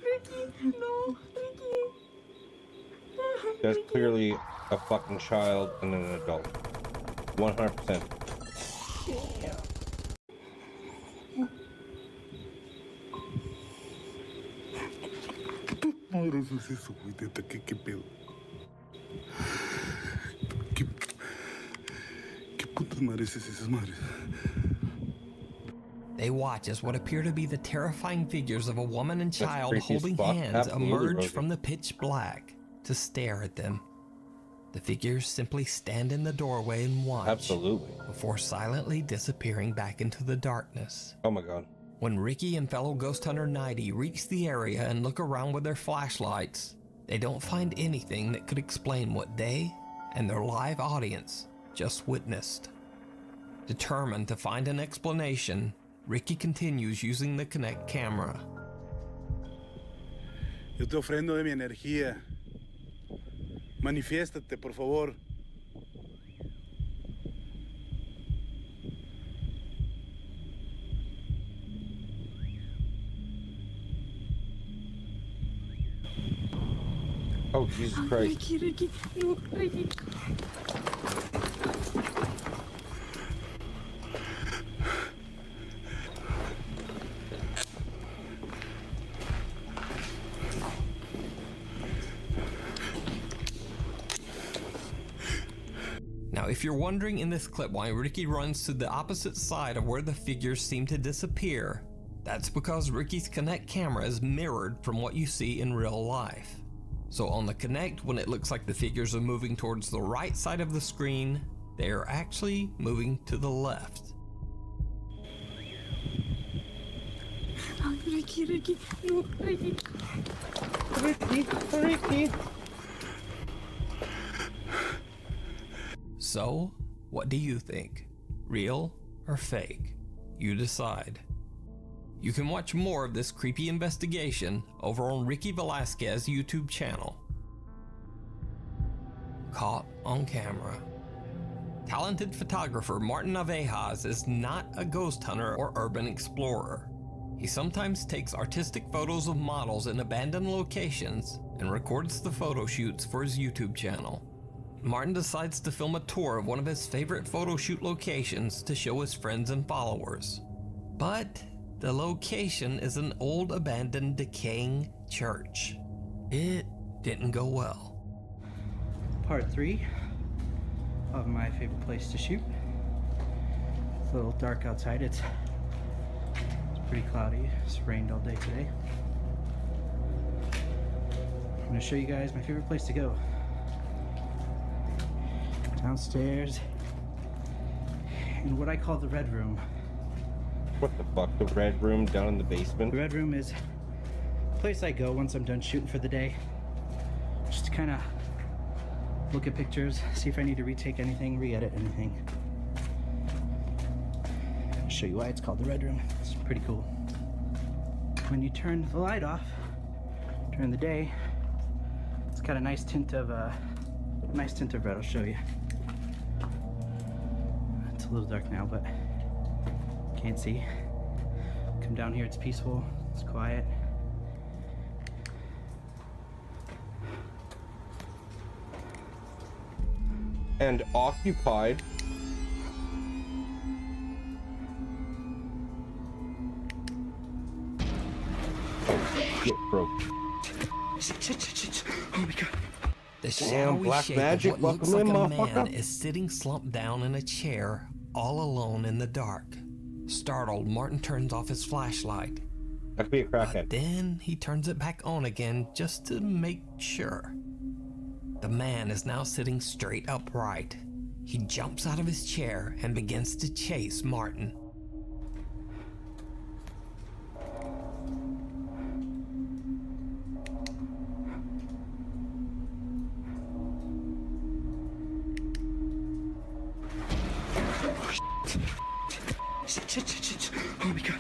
Ricky, no, Ricky. That's clearly a fucking child and an adult. 100%. Madre, eso es eso, güey. ¿De qué pedo? ¿Qué putas madres es esas madres? They watch as what appear to be the terrifying figures of a woman and child creepy as holding fuck. hands Absolutely, emerge Rosie. from the pitch black to stare at them. The figures simply stand in the doorway and watch. Absolutely. Before silently disappearing back into the darkness. Oh my god. When Ricky and fellow ghost hunter Nighty reach the area and look around with their flashlights, they don't find anything that could explain what they and their live audience just witnessed. Determined to find an explanation, Ricky continues using the Kinect camera. Yo te ofrendo de mi energía. Manifiéstate, por favor. Oh, Jesus Christ. Ricky, no, Ricky. Now, if you're wondering in this clip why Ricky runs to the opposite side of where the figures seem to disappear, that's because Ricky's Kinect camera is mirrored from what you see in real life. So on the Kinect, when it looks like the figures are moving towards the right side of the screen, they are actually moving to the left. Oh, Ricky, no, Ricky. Ricky. So, what do you think? Real or fake? You decide. You can watch more of this creepy investigation over on Ricky Velasquez's YouTube channel. Caught on camera. Talented photographer Martin Navejas is not a ghost hunter or urban explorer. He sometimes takes artistic photos of models in abandoned locations and records the photo shoots for his YouTube channel. Martin decides to film a tour of one of his favorite photo shoot locations to show his friends and followers. But the location is an old abandoned decaying church. It didn't go well. Part 3 of my favorite place to shoot. It's a little dark outside. It's pretty cloudy. It's rained all day today. I'm gonna show you guys my favorite place to go. Downstairs in what I call the Red Room. What the fuck? The Red Room down in the basement? The Red Room is a place I go once I'm done shooting for the day. Just to kind of look at pictures, see if I need to retake anything, re-edit anything. I'll show you why it's called the Red Room. It's pretty cool. When you turn the light off during the day, it's got a nice tint of red. I'll show you. It's a little dark now, but can't see. Come down here, it's peaceful, it's quiet. And occupied. Oh, shit, broke. Oh my god. The Damn, shadowy black shape magic, of what looks welcome like in, a man motherfucker. is sitting slumped down in a chair, all alone in the dark. Startled, Martin turns off his flashlight. That could be a crackhead. But then he turns it back on again just to make sure. The man is now sitting straight upright. He jumps out of his chair and begins to chase Martin. Oh my god.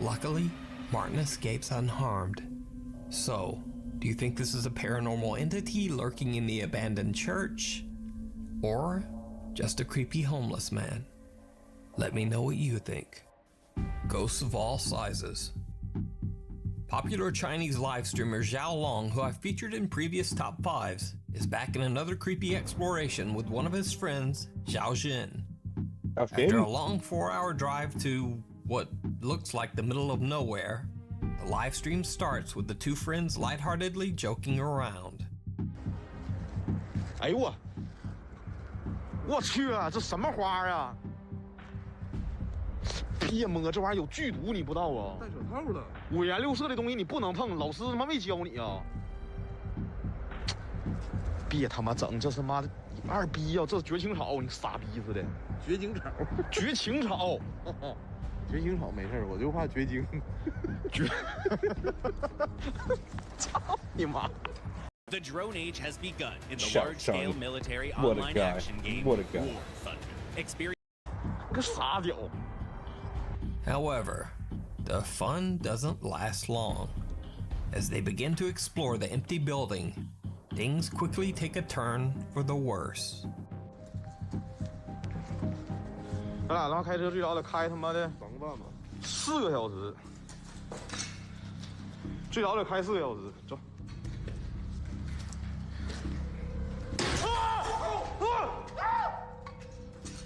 Luckily, Martin escapes unharmed. So, do you think this is a paranormal entity lurking in the abandoned church? Or just a creepy homeless man? Let me know what you think. Ghosts of all sizes. Popular Chinese live streamer Zhao Long, who I've featured in previous top 5s, is back in another creepy exploration with one of his friends, Zhao Jin. After a long 4-hour drive to what looks like the middle of nowhere, the live stream starts with the two friends lightheartedly joking around. 哎呦我去啊，这什么花啊？别摸，这玩意儿有剧毒，你不知道啊？戴手套了。五颜六色的东西你不能碰，老师他妈没教你啊！别他妈整，这他妈的二逼呀、这绝情草，你傻逼似的。绝情草，绝情草，绝情草没事，我就怕绝经。绝，操你妈！ The drone age has begun in the Shut large-scale down. military What a online guy. action game What a guy. War Thunder. Experience. However, the fun doesn't last long. As they begin to explore the empty building, things quickly take a turn for the worse. 咱俩他妈开车最少得开他妈的4个小时，最少得开4个小时，走。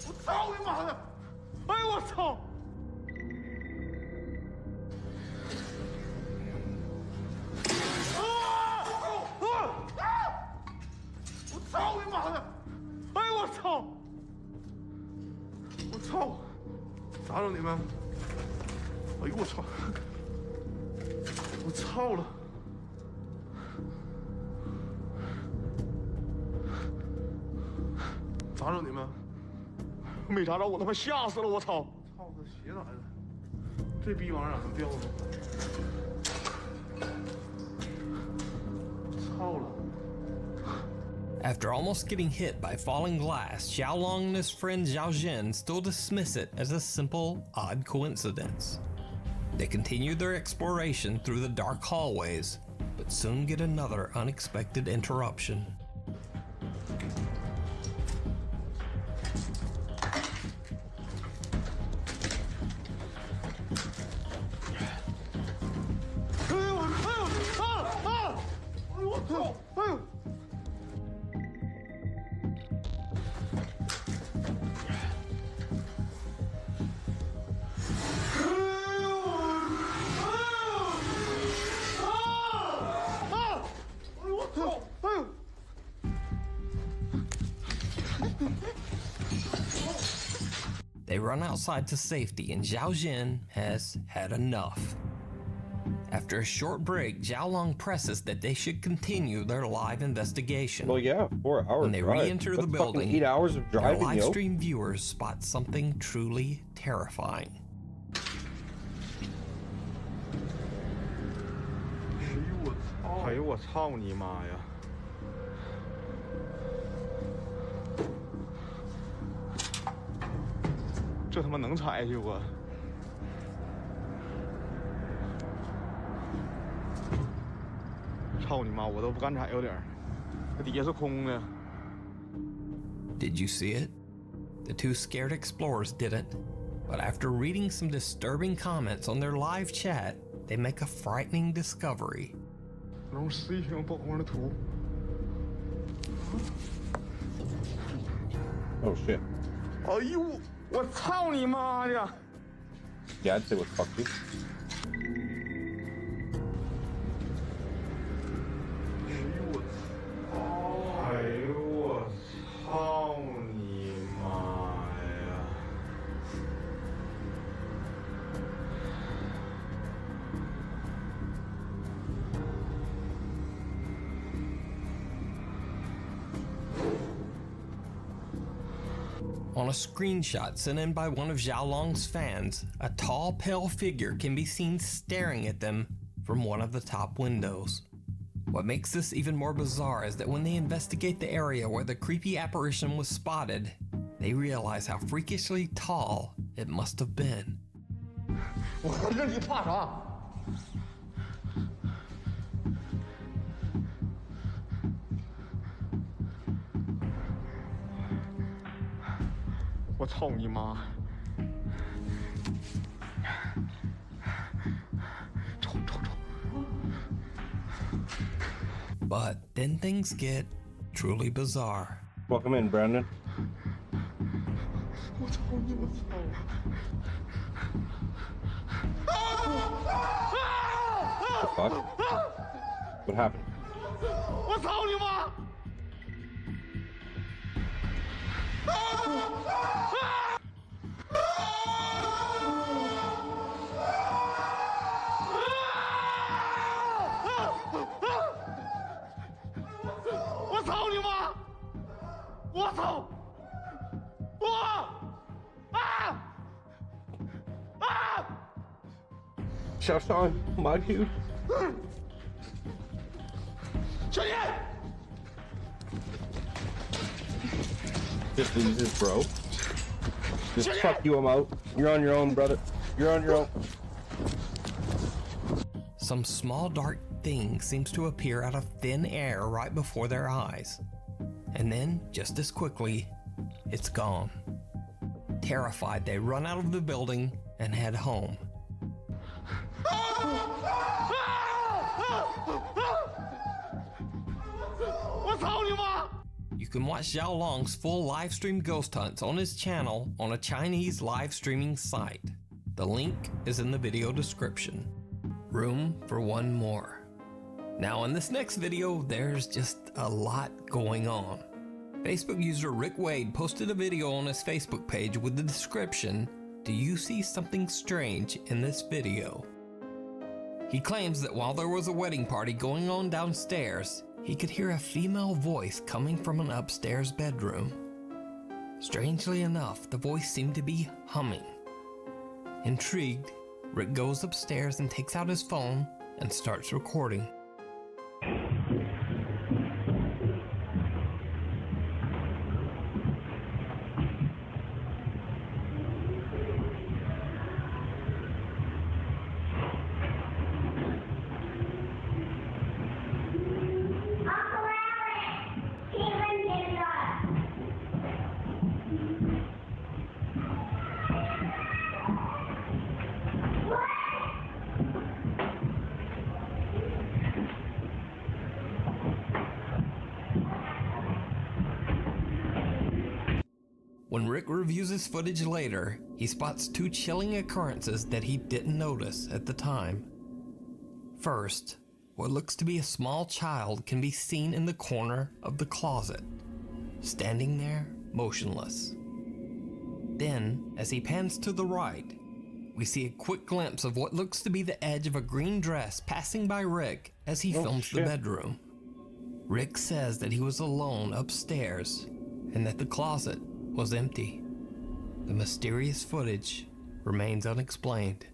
我操你妈的！哎呦我操！我操你妈的！哎呦我操！我操！打扰你们！哎呦我操！我操了！打扰你们！没打着，我他妈吓死了！我操！操，这鞋咋的？这逼玩意儿咋能掉呢？操了！ After almost getting hit by falling glass, Xiaolong and his friend Zhao Jin still dismiss it as a simple, odd coincidence. They continue their exploration through the dark hallways, but soon get another unexpected interruption. They run outside to safety and Zhao Jin has had enough. After a short break, Zhao Long presses that they should continue their live investigation. Well, yeah, 4 hours. When they drive. re-enter the That's building, fucking 8 hours of driving, their live yo. stream viewers spot something truly terrifying. 哎呦我操你妈呀！这他妈能踩去不？操你妈！我都不敢踩有点儿，这底下是空的。 Did you see it? The two scared explorers didn't, but after reading some disturbing comments on their live chat, they make a frightening discovery. Oh shit. Oh, you! What town you man? Yeah, I'd say what fuck you. On a screenshot sent in by one of Xiaolong's fans, a tall, pale figure can be seen staring at them from one of the top windows. What makes this even more bizarre is that when they investigate the area where the creepy apparition was spotted, they realize how freakishly tall it must have been. But then things get truly bizarre. Welcome in, Brandon. The fuck? What happened? Xiaoshan, my dude. Just loses, bro. Just fuck you, I'm out. You're on your own, brother. You're on your own. Some small dark thing seems to appear out of thin air right before their eyes. And then, just as quickly, it's gone. Terrified, they run out of the building and head home. You can watch Xiaolong's full live stream ghost hunts on his channel on a Chinese live streaming site. The link is in the video description. Room for one more. Now in this next video, there's just a lot going on. Facebook user Rick Wade posted a video on his Facebook page with the description, "Do you see something strange in this video?" He claims that while there was a wedding party going on downstairs, he could hear a female voice coming from an upstairs bedroom. Strangely enough, the voice seemed to be humming. Intrigued, Rick goes upstairs and takes out his phone and starts recording. When Rick reviews his footage later, he spots two chilling occurrences that he didn't notice at the time. First, what looks to be a small child can be seen in the corner of the closet, standing there motionless. Then, as he pans to the right, we see a quick glimpse of what looks to be the edge of a green dress passing by Rick as he films the bedroom. Rick says that he was alone upstairs and that the closet was empty. The mysterious footage remains unexplained.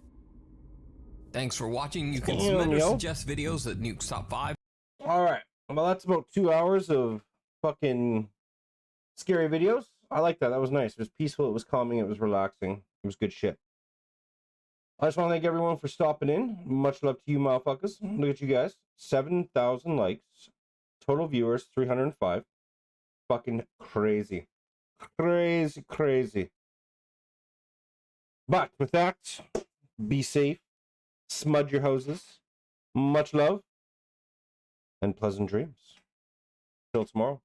Thanks for watching. You can submit or suggest videos at Nuke's Top 5. Alright, well that's about 2 hours of fucking scary videos. I like that. That was nice. It was peaceful, it was calming, it was relaxing. It was good shit. I just want to thank everyone for stopping in. Much love to you motherfuckers. Look at you guys. 7,000 likes. Total viewers, 305. Fucking crazy. Crazy, crazy. But with that, be safe, smudge your hoses, much love, and pleasant dreams. Till tomorrow.